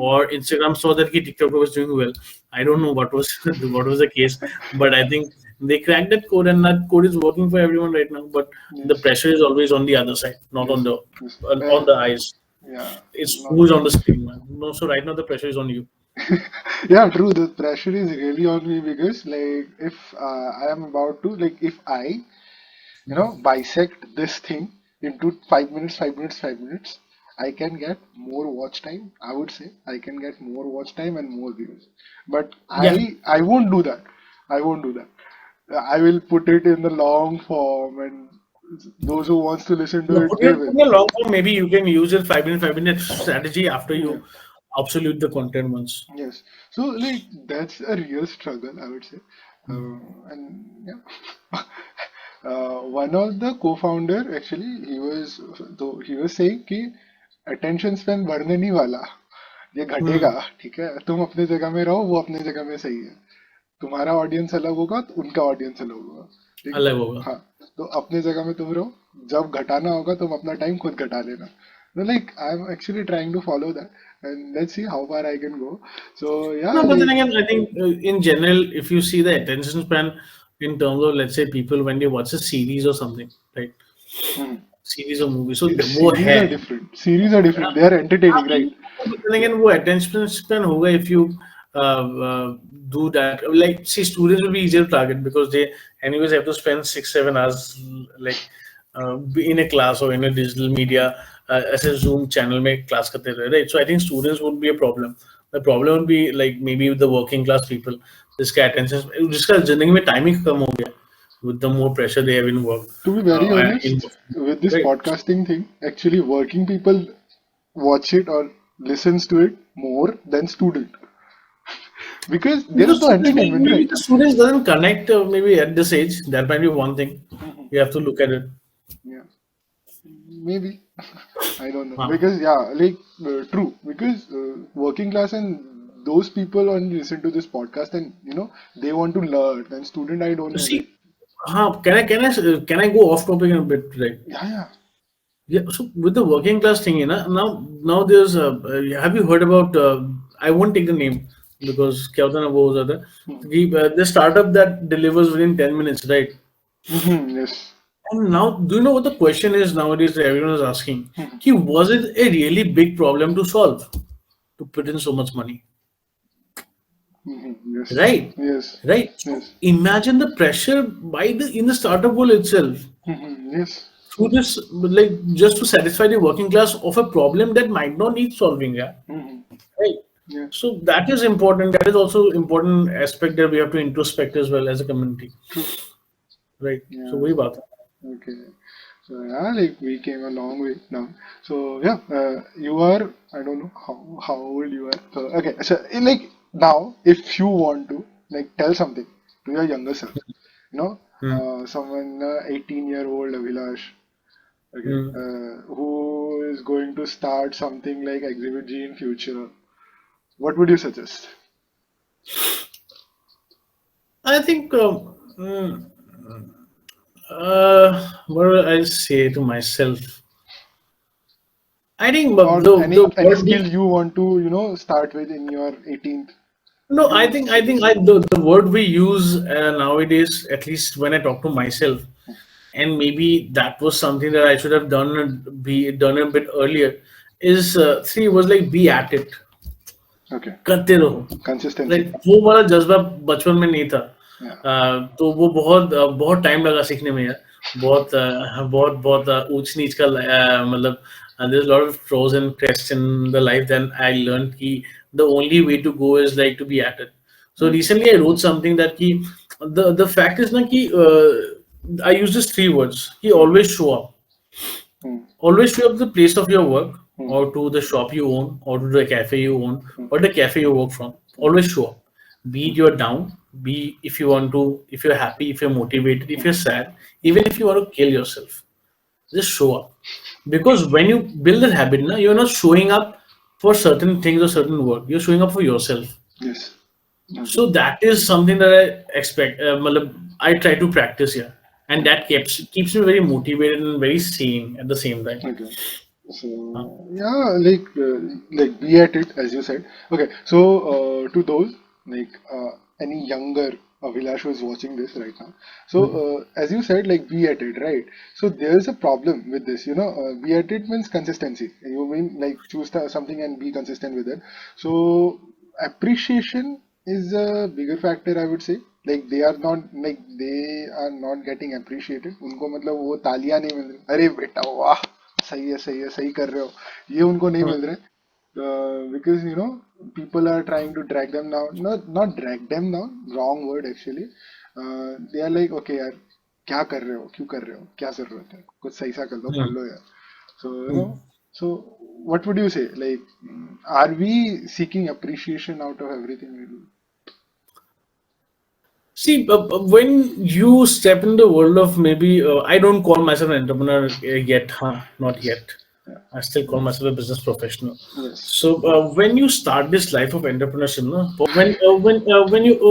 or Instagram saw that ki TikTok was doing well. I don't know what was what was the case, but I think they cracked that code and that code is working for everyone right now. But the pressure is always on the other side, not on the Yes. on the eyes. Yeah. It's Not. who's on the screen, man. No, so right now the pressure is on you. Yeah, true. The pressure is really on me because, like, if I am about to, like, if I, bisect this thing into 5 minutes, 5 minutes, 5 minutes, I can get more watch time. I would say I can get more watch time and more views. But Yeah. I won't do that. I won't do that. I will put it in the long form, and those who wants to listen to No, it, put they it will. in a long form. Maybe you can use it 5 minute strategy after Yeah. you absolute the content once. Yes. So, like, that's a real struggle, I would say. And yeah. One of the co-founder actually he was saying कि attention span बढ़ने नहीं वाला, ये घटेगा. Hmm. ठीक है, तुम अपने जगह में रहो, वो अपने जगह में सही है. तुम्हारा ऑडियंस अलग होगा तो उनका ऑडियंस अलग होगा. ठीक है. अलग होगा. हाँ. तो अपने जगह में तुम रहो, जब घटाना होगा तुम अपना टाइम खुद घटा लेना. So, like, I'm actually trying to follow that, and let's see how far I can go. So yeah, No, but then like. again, I think in general, if you see the attention span in terms of, let's say, people when they watch a series or something, right? Hmm. Series or movie, so वो Series है. are different. Series are different. They are हाँ, entertaining, right? but then again, वो attention span होगा if you do that. Like, see, students will be easier to target because they anyways have to spend 6-7 hours like in a class or in a digital media as a Zoom channel में class करते रहे, right? So I think students would be a problem. The problem would be like maybe with the working class people. जिसका attention जिसका जिंदगी में time ही कम हो गया with the more pressure they have in work. To be very In honest, with this right. podcasting thing, actually working people watch it or listens to it more than student because there is Because no entertainment, maybe right? the students doesn't connect maybe at this age. That might be one thing. You have to look at it. Yeah, maybe. I don't know Huh. because yeah, like true because working class and those people only listen to this podcast and they want to learn and student I don't So know like see, can I go off topic a bit, right? yeah. Yeah. So with the working class thing, now there's have you heard about? I won't take the name because क्या होता है ना वो हो जाता है कि the startup that delivers within 10 minutes, right? Yes. And now, do you know what the question is nowadays that everyone is asking? Ki, was it a really big problem to solve to put in so much money? Yes. Right? Yes. Right. So Yes. imagine the pressure by the in the startup world itself Yes. through this, like just to satisfy the working class of a problem that might not need solving. Yeah. Right. Yeah. So that is important. That is also important aspect that we have to introspect as well as a community. True. Right. Yeah. So वही बात है. Okay. So yeah, like we came a long way now. So yeah, you are I don't know how old you are. So okay, so like now if you want to like tell something to your younger self, someone 18-year-old Abhilash, okay, who is going to start something like Exhibit G in future, what would you suggest? I think. What will I say to myself? I think Or the any word skill we you want to start with in your 18th, no, you I would think I think suggest. I the word we use nowadays, at least when I talk to myself, and maybe that was something that I should have be done a bit earlier. Is three was like be at it, Okay. करते रहो. Consistency. Like वो वाला जज्बा बचपन में नहीं था. Yeah. तो वो बहुत टाइम लगा सीखने में यार. बहुत ऊंच नीच का मतलब there's a lot of pros and crests in the life. Then I learned कि the only way to go is like to be at it. So recently I wrote something that कि the fact is ना कि I use just three words कि always show up. Always show up to the place of your work, or to the shop you own, or to the cafe you own, or the cafe you work from. Always show up. Be it you're down, be if you want to, if you're happy, if you're motivated, if you're sad, even if you want to kill yourself, just show up. Because when you build that habit, na, you're not showing up for certain things or certain work. You're showing up for yourself. Yes. Okay. So that is something that I expect. I try to practice here, and that keeps me very motivated and very sane at the same time. Okay. So yeah, like be at it, as you said. Okay. So to those like any younger Abhilash who is watching this right now. So as you said, like be at it, right? So there's a problem with this. Be at it means consistency. You mean like choose something and be consistent with it. So appreciation is a bigger factor, I would say. Like they are not getting appreciated. उनको मतलब वो तालियां नहीं मिल रही. अरे बेटा वाह, सही है, सही कर रहे हो. ये उनको नहीं मिल रहे. Because people are trying to drag them down. Not drag them down. Wrong word actually. They are like, okay यार, क्या कर रहे हो, क्यों कर रहे हो, क्या जरूरत है, कुछ सही सा कर लो यार. So so what would you say? Like, are we seeking appreciation out of everything we do? See, when you step in the world of maybe, I don't call myself an entrepreneur yet, huh? Not yet. Yeah. I still call myself a business professional. Yes. So when you start this life of entrepreneurship, no,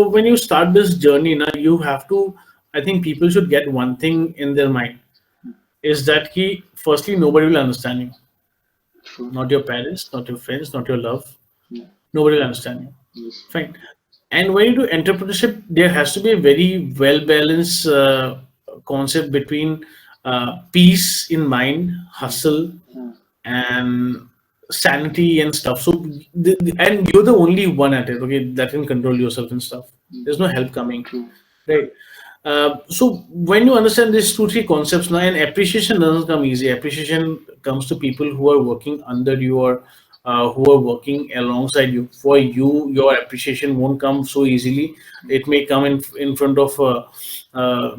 when you start this journey, na, you have to. I think people should get one thing in their mind, is that firstly nobody will understand you. True. Not your parents, not your friends, not your love. Yeah. Nobody will understand you. Yes. Fine. And when you do entrepreneurship, there has to be a very well balanced concept between peace in mind, hustle, and sanity and stuff. So, and you're the only one at it, okay, that can control yourself and stuff. There's no help coming, True. right? So when you understand these two, three concepts now, and appreciation doesn't come easy. Appreciation comes to people who are working under you, or who are working alongside you. For you, your appreciation won't come so easily. It may come in front of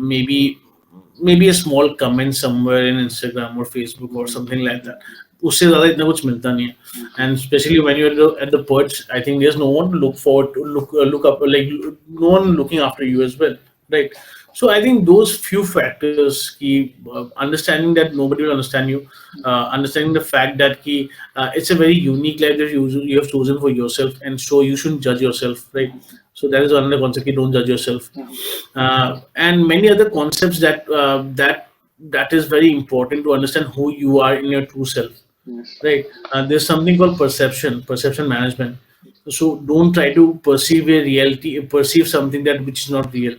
maybe a small comment somewhere in Instagram or Facebook or something like that. उससे ज़्यादा इतना कुछ मिलता नहीं है. And especially when you're at the perch, I think there's no one to look forward to, look up, like no one looking after you as well, right? So I think those few factors, understanding that nobody will understand you, understanding the fact that it's a very unique life that you have chosen for yourself, and so you shouldn't judge yourself, right? So that is another concept. Don't judge yourself, and many other concepts that is very important to understand who you are in your true self, Yes. right? There's something called perception management. So don't try to perceive something which is not real.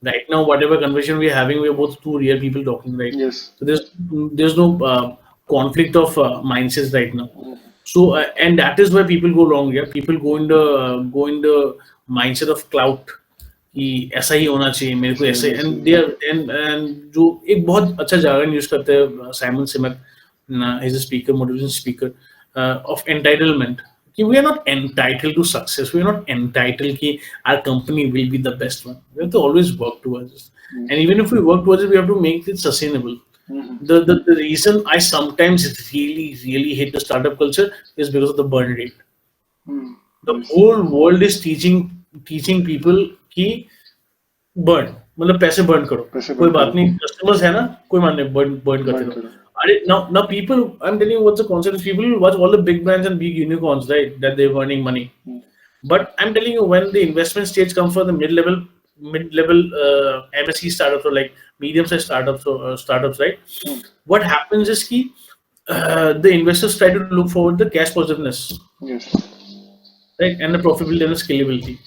Right now, whatever conversation we're having, we're both two real people talking, right? Yes. So there's no conflict of mindsets right now. So and that is where people go wrong. Yeah, people go in the mindset of clout. कि ऐसा ही होना चाहिए मेरे को ऐसे, and they are and जो एक बहुत अच्छा jargon यूज करते हैं Simon सिमक, he's a speaker, motivational speaker, of entitlement. We are not entitled to success. We are not entitled that our company will be the best one. We have to always work towards it. And even if we work towards it, we have to make it sustainable. The reason I sometimes really hate the startup culture is because of the burn rate. The whole world is teaching people कि burn, मतलब पैसे burn करो, कोई बात नहीं, customers है ना, कोई मान नहीं, burn करते रहो. Now people, I'm telling you what's the concept is, people will watch all the big brands and big unicorns, right, that they're earning money. But I'm telling you, when the investment stage comes for the mid-level MSC startups, or like medium-sized startups, right? What happens is the investors try to look forward the cash positiveness, Yes. right, and the profitability and the scalability.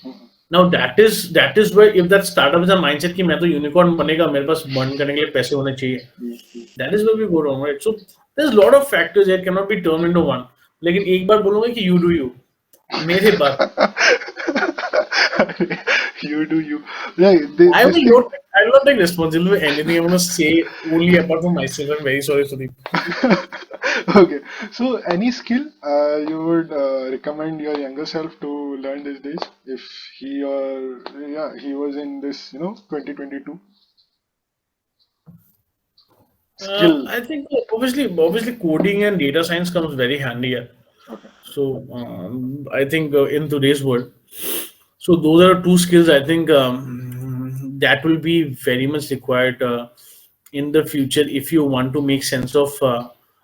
Now that is where, if that startup is a mindset कि मैं तो unicorn बनेगा, मेरे पास burn करने के लिए पैसे होने चाहिए, Yes, yes. that is where we go wrong, right? So there's a lot of factors that cannot be turned into one. लेकिन एक बार बोलूंगा कि you do you, मेरे बात. You do you. Right. This I thing. will not take responsibility for anything I'm going to say only apart from myself. I'm very sorry, Sudeep. Okay. So, any skill you would recommend your younger self to learn these days if he or yeah he was in this 2022 skill. I think obviously coding and data science comes very handy here. Okay. So I think in today's world, so those are two skills I think that will be very much required in the future if you want to make sense of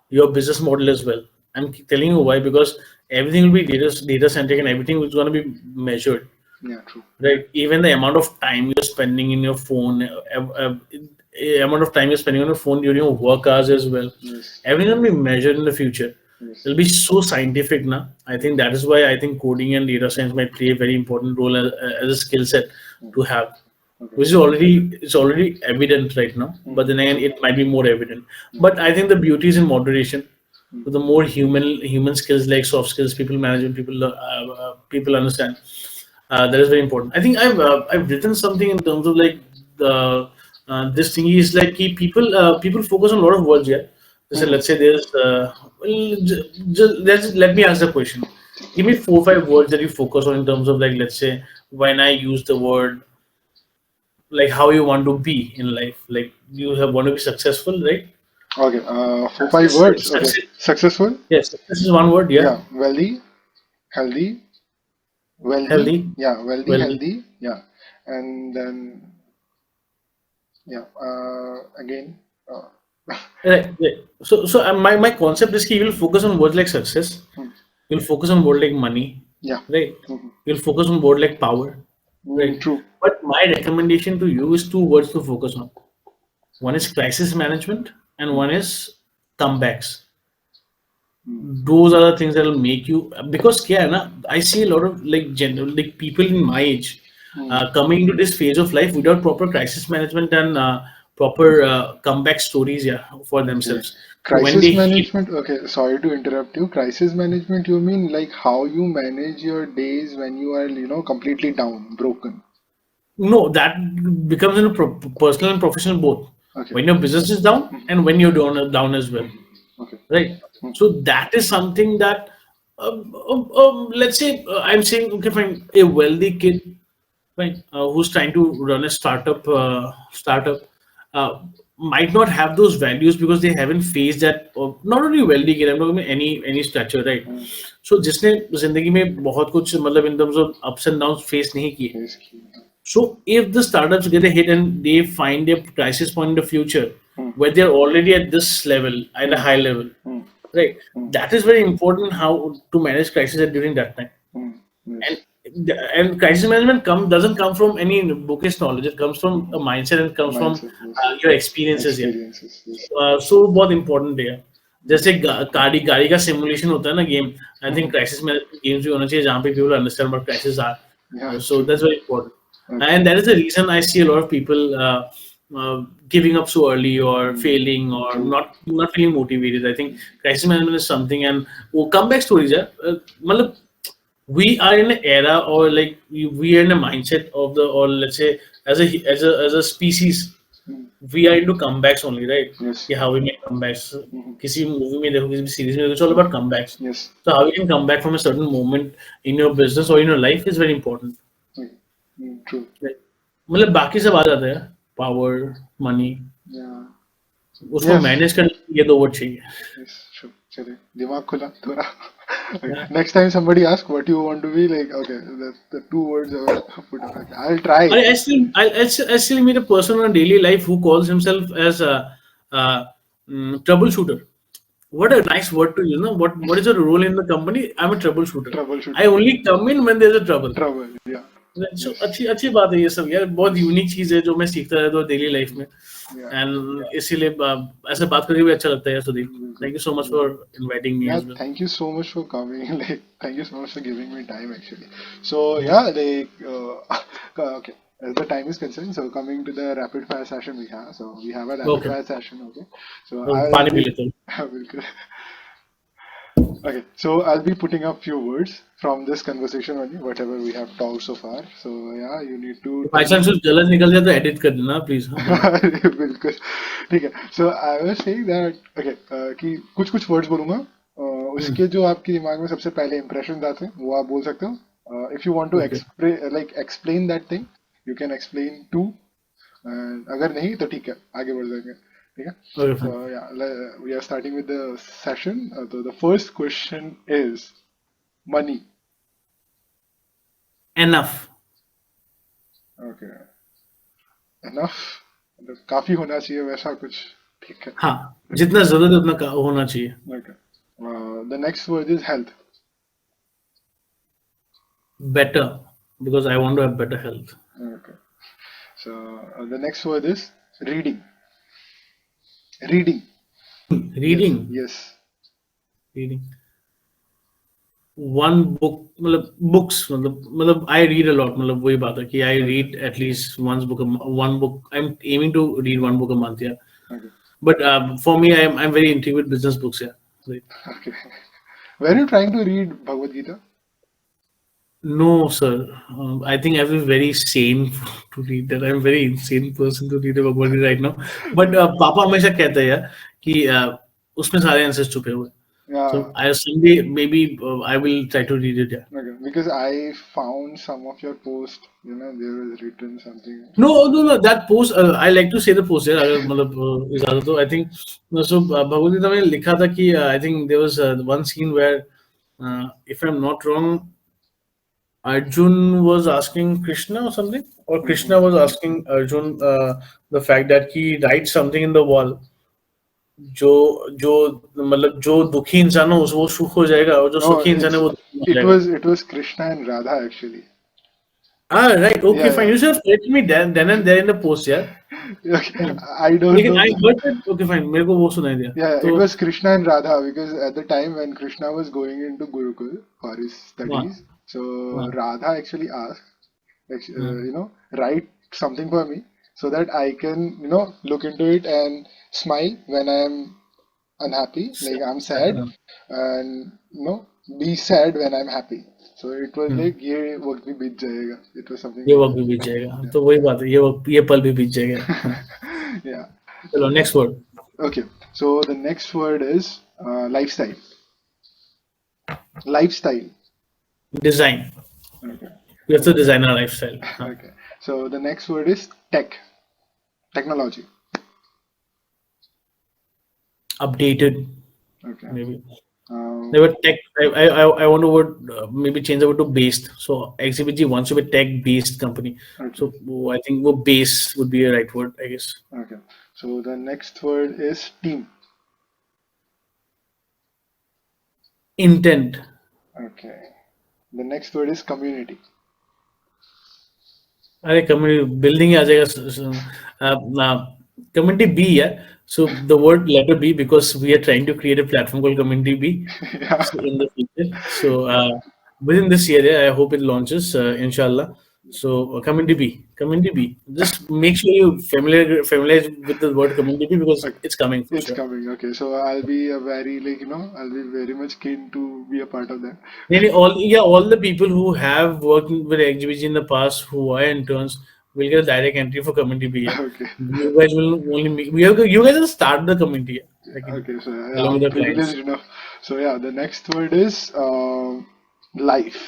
your business model as well. I'm telling you why, because everything will be data centric and everything is going to be measured, Yeah. True. right? Even the amount of time you're spending in your phone, amount of time you're spending on your phone during your work hours as well, Yes. everything will be measured in the future. Yes. It'll be so scientific now. I think that is why I think coding and data science might play a very important role as a skill set to have, Okay. which is already evident right now. But then again, it might be more evident. But I think the beauty is in moderation. So the more human skills like soft skills, people management, people understand. That is very important. I think I've written something in terms of like the this thing is like people focus on a lot of words here. So let's say there's let me ask the question. Give me 4 or 5 words that you focus on in terms of like, let's say, when I use the word, like how you want to be in life, like you have want to be successful, right? Okay. 4 5 words. Okay. Success. Successful. Yes, this is one word. Yeah, Yeah. Wealthy. Healthy. Wealthy. healthy, Yeah. Wealthy. wealthy. Healthy. Yeah. And then yeah. Again. Right. So my concept is that you will focus on words like success. Hmm. You'll focus on word like money, Yeah. right? Mhm. You'll focus on word like power, right? True. But my recommendation to you is two words to focus on. One is crisis management, and one is comebacks. Those are the things that will make you, because kya hai na, I see a lot of like general like people in my age coming into this phase of life without proper crisis management and proper comeback stories, yeah, for Okay. themselves. So when Crisis they hit, management. Okay. Sorry to interrupt you. Crisis management. You mean like how you manage your days when you are completely down, broken. no, that becomes in a personal and professional both. Okay. When your business is down and when you're down as well, Okay. right? So that is something that, let's say, I'm saying, okay, fine, a wealthy kid, fine, who's trying to run a startup, uh, might not have those values because they haven't faced that. Not only wealthy kid, I'm talking about any stature, right? So जिसने जिंदगी में बहुत कुछ मतलब in terms of ups and downs face नहीं किए. Yes. So if the startups get a hit and they find a crisis point in the future Hmm. where they're already at this level, at a high level, Hmm. right? That is very important how to manage crisis during that time. Hmm. Yes. And crisis management doesn't come from any bookish knowledge. It comes from a mindset and comes from Mindset. Yes. your experiences here. Experiences. Yes. So बहुत important है. जैसे गाड़ी का simulation होता है ना game, I think crisis management games भी होना चाहिए जहाँ पे people understand what crises are. Yeah. So that's very important. Okay. And that is the reason I see a lot of people giving up so early or failing or not feeling motivated. I think crisis management is something, and comeback stories. मतलब we are in an era, or like we are in a mindset of the, or let's say as a species, we are into comebacks only, right? Yes. कि how we make comebacks. किसी movie में देखो, किसी series में देखो, it's all about comebacks. Yes. So how you can come back from a certain moment in your business or in your life is very important. True. Right? मतलब बाकी सब आ जाता है, power, money, Yeah. उसको Yes. Manage करने के लिए 2 word चाहिए. Yes. True. चलिए दिमाग खुला थोड़ा. Okay. Next time somebody asks what you want to be, like, okay, the 2 words I will put up. Okay, I'll try. I still meet a person in daily life who calls himself as a troubleshooter. What a nice word to use, no? What is your role in the company? I'm a troubleshooter. Troubleshooter. I only come in when there's a trouble. Trouble. Yeah. So अच्छी बात है ये सब यार, बहुत unique चीज है जो मैं सीखता रहता हूँ डेली लाइफ में. Yeah. एंड इसीलिए ऐसे बात करके भी अच्छा लगता है सुदीप. बिल्कुल. Thank you so much for inviting me Yeah, as well. thank you so much for coming. Like, thank you so much for giving me time actually. So yeah, like, okay. As the time is concerned, so coming to the rapid fire session we have. So we have a rapid okay, fire session. Okay. So तो I'll पानी P be. लेते हैं. Okay, so I'll be putting up few words from this conversation only, whatever we have talked so far. So yeah, you need to by tell chance me. कुछ गलत निकल जाए तो edit कर देना प्लीज. हाँ बोलो. बिल्कुल ठीक है. So I was saying that okay कि कुछ कुछ वर्ड्स बोलूंगा. उसके जो आपके दिमाग में सबसे पहले इंप्रेशन आते हैं वो आप बोल सकते हो. If you want to okay, explain that thing you can explain too. अगर नहीं तो ठीक है, आगे बढ़ जाएंगे. ठीक है. Okay So fine. yeah, we are starting with the session. So the first question is money. Enough. Okay, enough. मतलब काफी होना चाहिए वैसा कुछ. ठीक है. हाँ, जितना जरूरत है उतना होना चाहिए. Okay. The next word is health. Better, because I want to have better health. Okay. So the next word is reading. Reading. Yes. Reading. Yes. Reading one book, मतलब बुक्स, मतलब आई रीड अ लॉट. मतलब वही बात है कि I Okay. Read at least one book. I am aiming to read one book a month. Yeah Okay. But for me I am very intrigued with business books. Yeah Okay. Were you trying to read Bhagavad Gita? no sir, I think I was very sane to read that. I'm a very insane person to read about it right now. But पापा हमेशा कहते हैं यार कि उसमें सारे answers छुपे हुए हैं. So Yeah. I someday maybe I will try to read it. Yeah. Okay. Because I found some of your posts. There was written something. No. That post, I like to say the post. यार अगर मतलब इजाजत हो, I think so. Bhagavad Gita में लिखा था कि I think there was one scene where, if I'm not wrong, Arjun was asking Krishna or something, or Krishna was asking Arjun the fact that he writes something in the wall. जो जो मतलब जो दुखी इंसान है वो सुख हो जाएगा, और जो No, सुखी इंसान है it's वो दुखी हो it जाएगा. was it was Krishna and Radha actually. Ah, right. Okay, Yeah, fine. yeah. You should have told me then and there in the post, यार. Okay. Fine. I don't लेकिन know. I heard that. Okay, fine. मेरे को वो सुनाई दिया. Yeah, it तो was Krishna and Radha because at the time when Krishna was going into Gurukul for his हाँ studies, so हाँ Radha actually asked, हाँ. write something for me so that I can, look into it and smile when I am unhappy, like I'm sad, हाँ. and be sad when I'm happy. So it was hmm. like ये वक्त भी बीत जाएगा. It was something ये like वक्त भी बीत जाएगा, तो वही बात है, ये पल भी बीत जाएगा. हाँ. that. Yeah. चलो next word. Okay. So the next word is lifestyle. Lifestyle. Design. Okay. We have to design our lifestyle. हाँ. Okay. So the next word is tech. Technology. Updated, Okay. maybe. Um, They were tech. I want to word, maybe change the word to based. So ExhibitG wants to be a tech based company. okay. So I think वो base would be a right word, I guess. Okay. So the next word is team. Intent. Okay. The next word is community. अरे community building आ जाएगा. Community B, yeah. So the word letter B, because we are trying to create a platform called Community B. Yeah. So in the future. So within this year, yeah, I hope it launches, inshallah. So Community B. Just make sure you familiarize with the word Community B, because Okay. it's coming for It's sure. coming. Okay. So I'll be a very I'll be very much keen to be a part of that. Maybe all the people who have worked with XGBG in the past, who are interns, will get a direct entry for community B. Yeah. Okay. You guys will only you guys will start the community, yeah, like Okay. So yeah, along with I'm the clients. privileged enough. So yeah, the next word is life.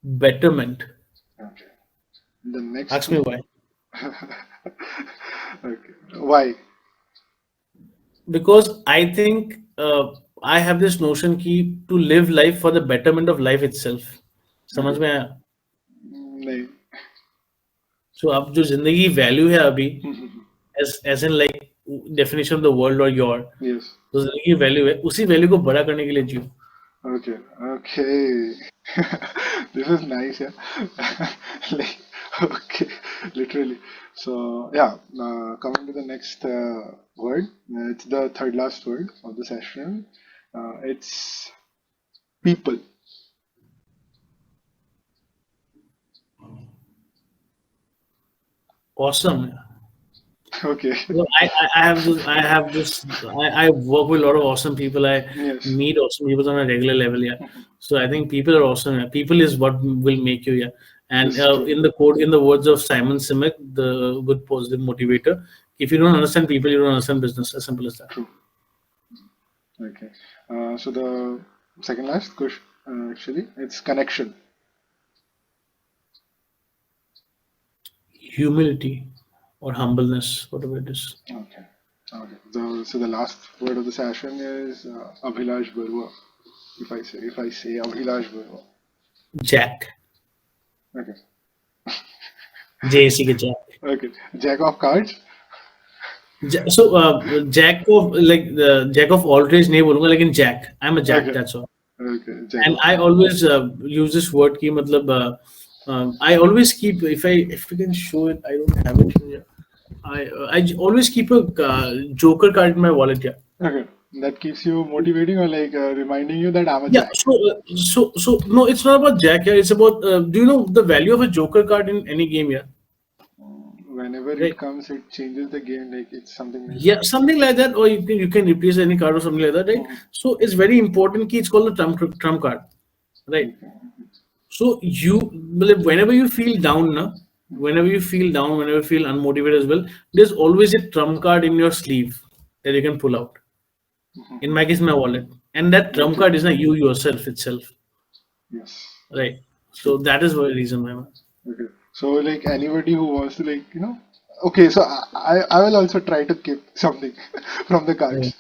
Betterment. Okay. The next Ask me why. okay. Why? Because I think I have this notion कि to live life for the betterment of life itself. समझ Okay. में आया? नहीं. So अब जो जिंदगी की value है अभी, as in like definition of the world or your, Yes. तो जिंदगी की value है, उसी value को बड़ा करने के लिए जियो. Okay. Okay. This is nice, yeah. Like, Okay, literally. So yeah, coming to the next word, it's the third last word of the session. It's people. Awesome. Okay. Well, I work with a lot of awesome people. I Yes, meet awesome people on a regular level. Yeah. So I think people are awesome. Yeah. People is what will make you. Yeah. And yes, true, in the words of Simon Sinek, the good positive motivator, if you don't understand people, you don't understand business. As simple as that. true. Okay. So the second last question, actually, it's connection. Humility or humbleness, whatever it is. Okay. Okay. So the last word of the session is Abhilash Baruah. If I say Abhilash Baruah. Jack. Okay. JC के Jack. Okay. Jack of cards. So Jack of like the Jack of all trades नहीं बोलूँगा लेकिन Jack. I'm a Jack. Okay. That's all. Okay. Jack And of I cards. always use this word ki matlab I always keep if we can show it I don't have it here. I always keep a joker card in my wallet, yeah. Okay. That keeps you motivating or like reminding you that I'm a Yeah, Jack. so no, it's not about Jack, yeah. It's about do you know the value of a joker card in any game, yeah? Whenever it Right. comes, it changes the game. Like it's something like that. Yeah, something like that, or you can replace any card or something like that, right? Mhm. So it's very important. Ki it's called the trump card, right? Okay. So whenever you feel down, na, whenever you feel unmotivated as well, there's always a trump card in your sleeve that you can pull out. In my case, my wallet, and that trump Okay. card is not you yourself itself, Yes. right? True. So that is the reason why. Okay. So like anybody who wants to like okay. So I will also try to keep something from the Yeah. cards.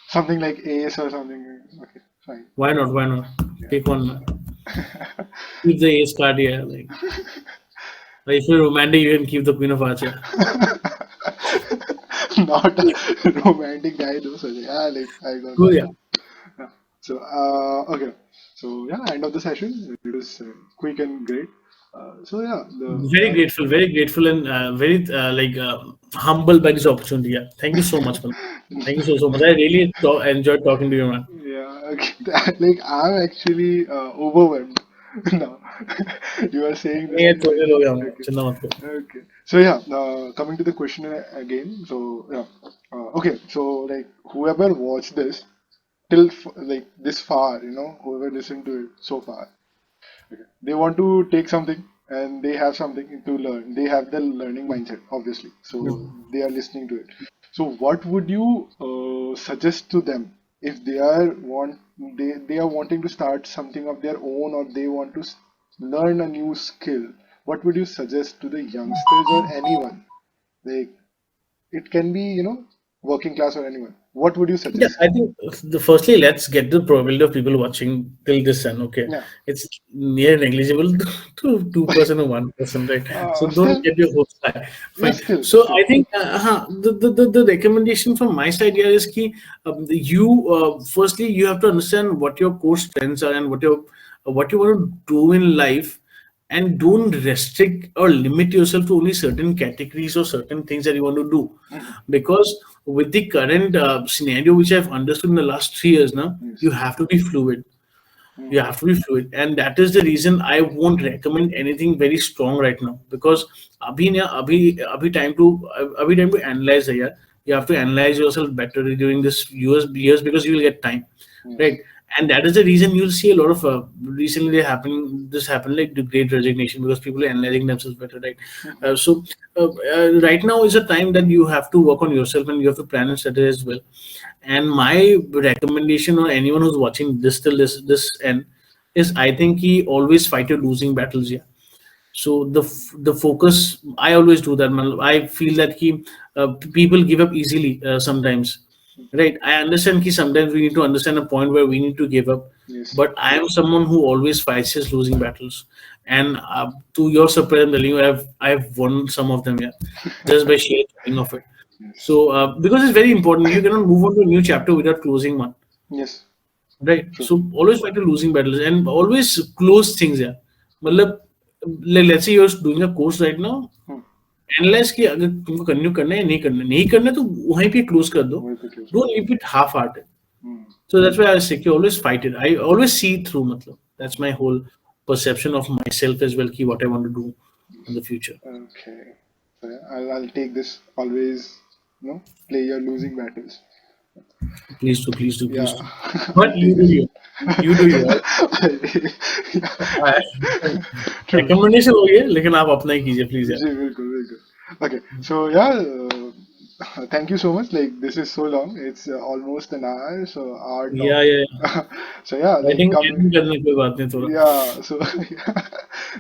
Something like ace or something. Okay. Fine. Why not? Why not? Yeah. Pick one, man. Keep the ace card here. Like if you're romantic, you can keep the queen of hearts. Yeah. Not a romantic guy though. So yeah, like I got Cool. that. Yeah. Yeah. So okay. So yeah, end of the session. It was quick and great. So yeah, the that Very grateful, and very humbled by this opportunity. Yeah, thank you so much, man. Thank you so much. I really enjoyed talking to you, man. yeah, okay. Like I'm actually overwhelmed now. You are saying this ये thing थोड़े like लोग हैं, okay, चिंता मत करो. okay. So yeah, coming to the question again. So yeah, okay. So like whoever watched this till like this far, whoever listened to it so far, okay, they want to take something and they have something to learn. They have the learning mindset, obviously. So they are listening to it. So what would you suggest to them if they are wanting to start something of their own or they want to learn a new skill? What would you suggest to the youngsters or anyone? Like it can be working class or anyone. What would you Yeah, suggest? I think firstly, let's get the probability of people watching till this end. Okay, Yeah. it's near negligible to 2% or 1%, right? So don't Still, get your hopes high. yeah, Fine. still, So still. I think the recommendation from my side here is key. You firstly you have to understand what your core strengths are and what you want to do in life, and don't restrict or limit yourself to only certain categories or certain things that you want to do, Mhm. because with the current scenario which I've understood in the last 3 years now, you Yes. have to be fluid. You Mhm. have to be fluid, and that is the reason I won't recommend anything very strong right now, because abhi time to analyze है यार. You have to analyze yourself better during this years because you will get time, Yes. right? And that is the reason you'll see a lot of recently this happened like the great resignation, because people are analyzing themselves better, right? Mhm. Right now is a time that you have to work on yourself and you have to plan and strategize as well. And my recommendation or anyone who's watching this till this end is, I think he always fight your losing battles. Yeah. So the focus, I always do that, man. I feel that people give up easily sometimes, right? I understand कि sometimes we need to understand a point where we need to give up, Yes. but I am someone who always fights his losing battles. And to your surprise, I'm telling you, I've won some of them, yeah, just by sheer thinking of it. Yes. So because it's very important, you cannot move on to a new chapter without closing one, Yes. right? True. So always fight the losing battles and always close things, yeah. मतलब let's say you're doing a course right now, Hmm. Analyse कि अगर तुमको continue करना है नहीं करना है तो वहीं पे क्लोज कर दो, वहीं पे close don't leave it half hearted. Hmm. So that's why I say you always fight it. I always see it through. Matlab. That's my whole perception of myself as well. Ki what I want to do in the future. Okay. So yeah, I'll take this always, play your losing battles. Please do, please do, please Yeah. do. I'll But you take do this. you. You do you. True. Recommendation हो गया, लेकिन आप अपना ही कीजिए please यार. जी, बिल्कुल, बिल्कुल. Okay, so yeah, thank you so much. Like this is so long. It's almost an hour, so our Yeah, talk. yeah, yeah. So yeah, I like think coming. ending करने कोई बात नहीं थोड़ा. Yeah, so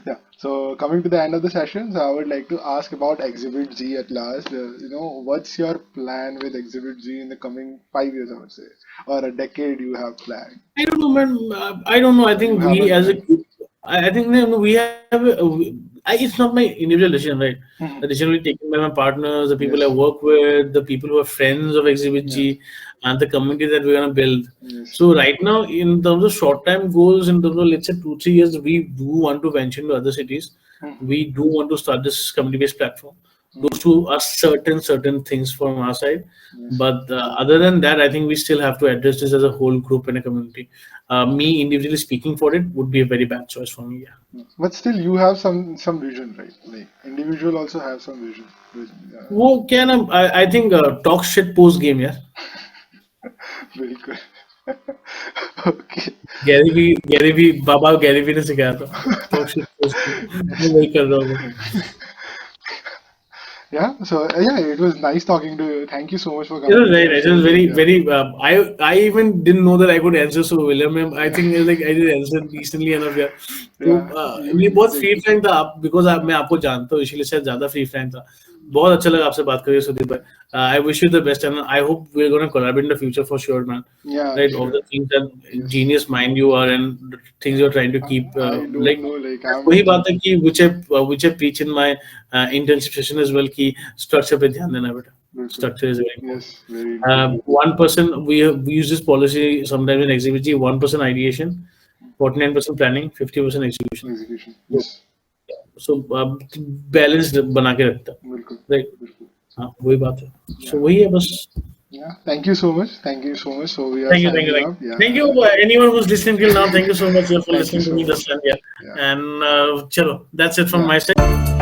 yeah, so coming to the end of the session, so I would like to ask about Exhibit G at last. What's your plan with Exhibit G in the coming 5 years, I would say, or a decade you have planned? I don't know, man. I don't know. I You think we haven't as a planned. group, I think no, we have. It's not my individual decision, right? Mhm. The decision will be taken by my partners, the people I Yes, work with, the people who are friends of Exhibit yes, G, and the community that we're gonna build. yes. So right now, in terms of short-term goals, in terms of let's say 2 3 years, we do want to venture into other cities. Mhm. We do want to start this community-based platform. Mhm. Those two are certain things from our side. Yes. But other than that, I think we still have to address this as a whole group and a community. Me individually speaking for it would be a very bad choice for me. Yeah. But still, you have some vision, right? Like individual also have some vision. वो क्या है ना, I think talk shit post game यार. Very good. Okay. Gary भी बाबा Gary भी ने सिखाया था talk shit post game. मैं वही कर रहा हूँ. Yeah. So yeah, it was nice talking to you. Thank you so much for It coming was to very the nice. It show. was very, Yeah. very. I even didn't know that I could answer so well. I think like I did answer decently enough. Yeah. तो Yeah. ये You बहुत like. Free Frank था आप because मैं आपको जानता हूँ इसलिए शायद ज्यादा फ्री फ्रैंक था. बहुत अच्छा लगा आपसे बात करके सुदीप भाई. I wish you the best and I hope we're going to collaborate in the future for sure, man. Yeah. Right, all Sure. the things that Yes. genius mind you are and the things you're trying to keep I don't like know. Like वही I'm. बात है कि which I preach in my internship session as well कि structure पे ध्यान देना बेटा. Bilkul. Structure is very important. Yes. Very important. 1% we use this policy sometimes in ExhibitG. 1% ideation, 49% planning, 50% execution. Execution. So, Yes. so balanced बना के रखता है. Bilkul. Right? Bilkul. हाँ वही बात है. So Yeah. वही है बस. Yeah. Thank you so much. Thank you so much. So we are Thank you, signing up. Yeah. thank you. Anyone who's listening till now, thank you so much for Thank you listening to so me much. this time. Yeah. Yeah. And chalo, that's it from Yeah. my side.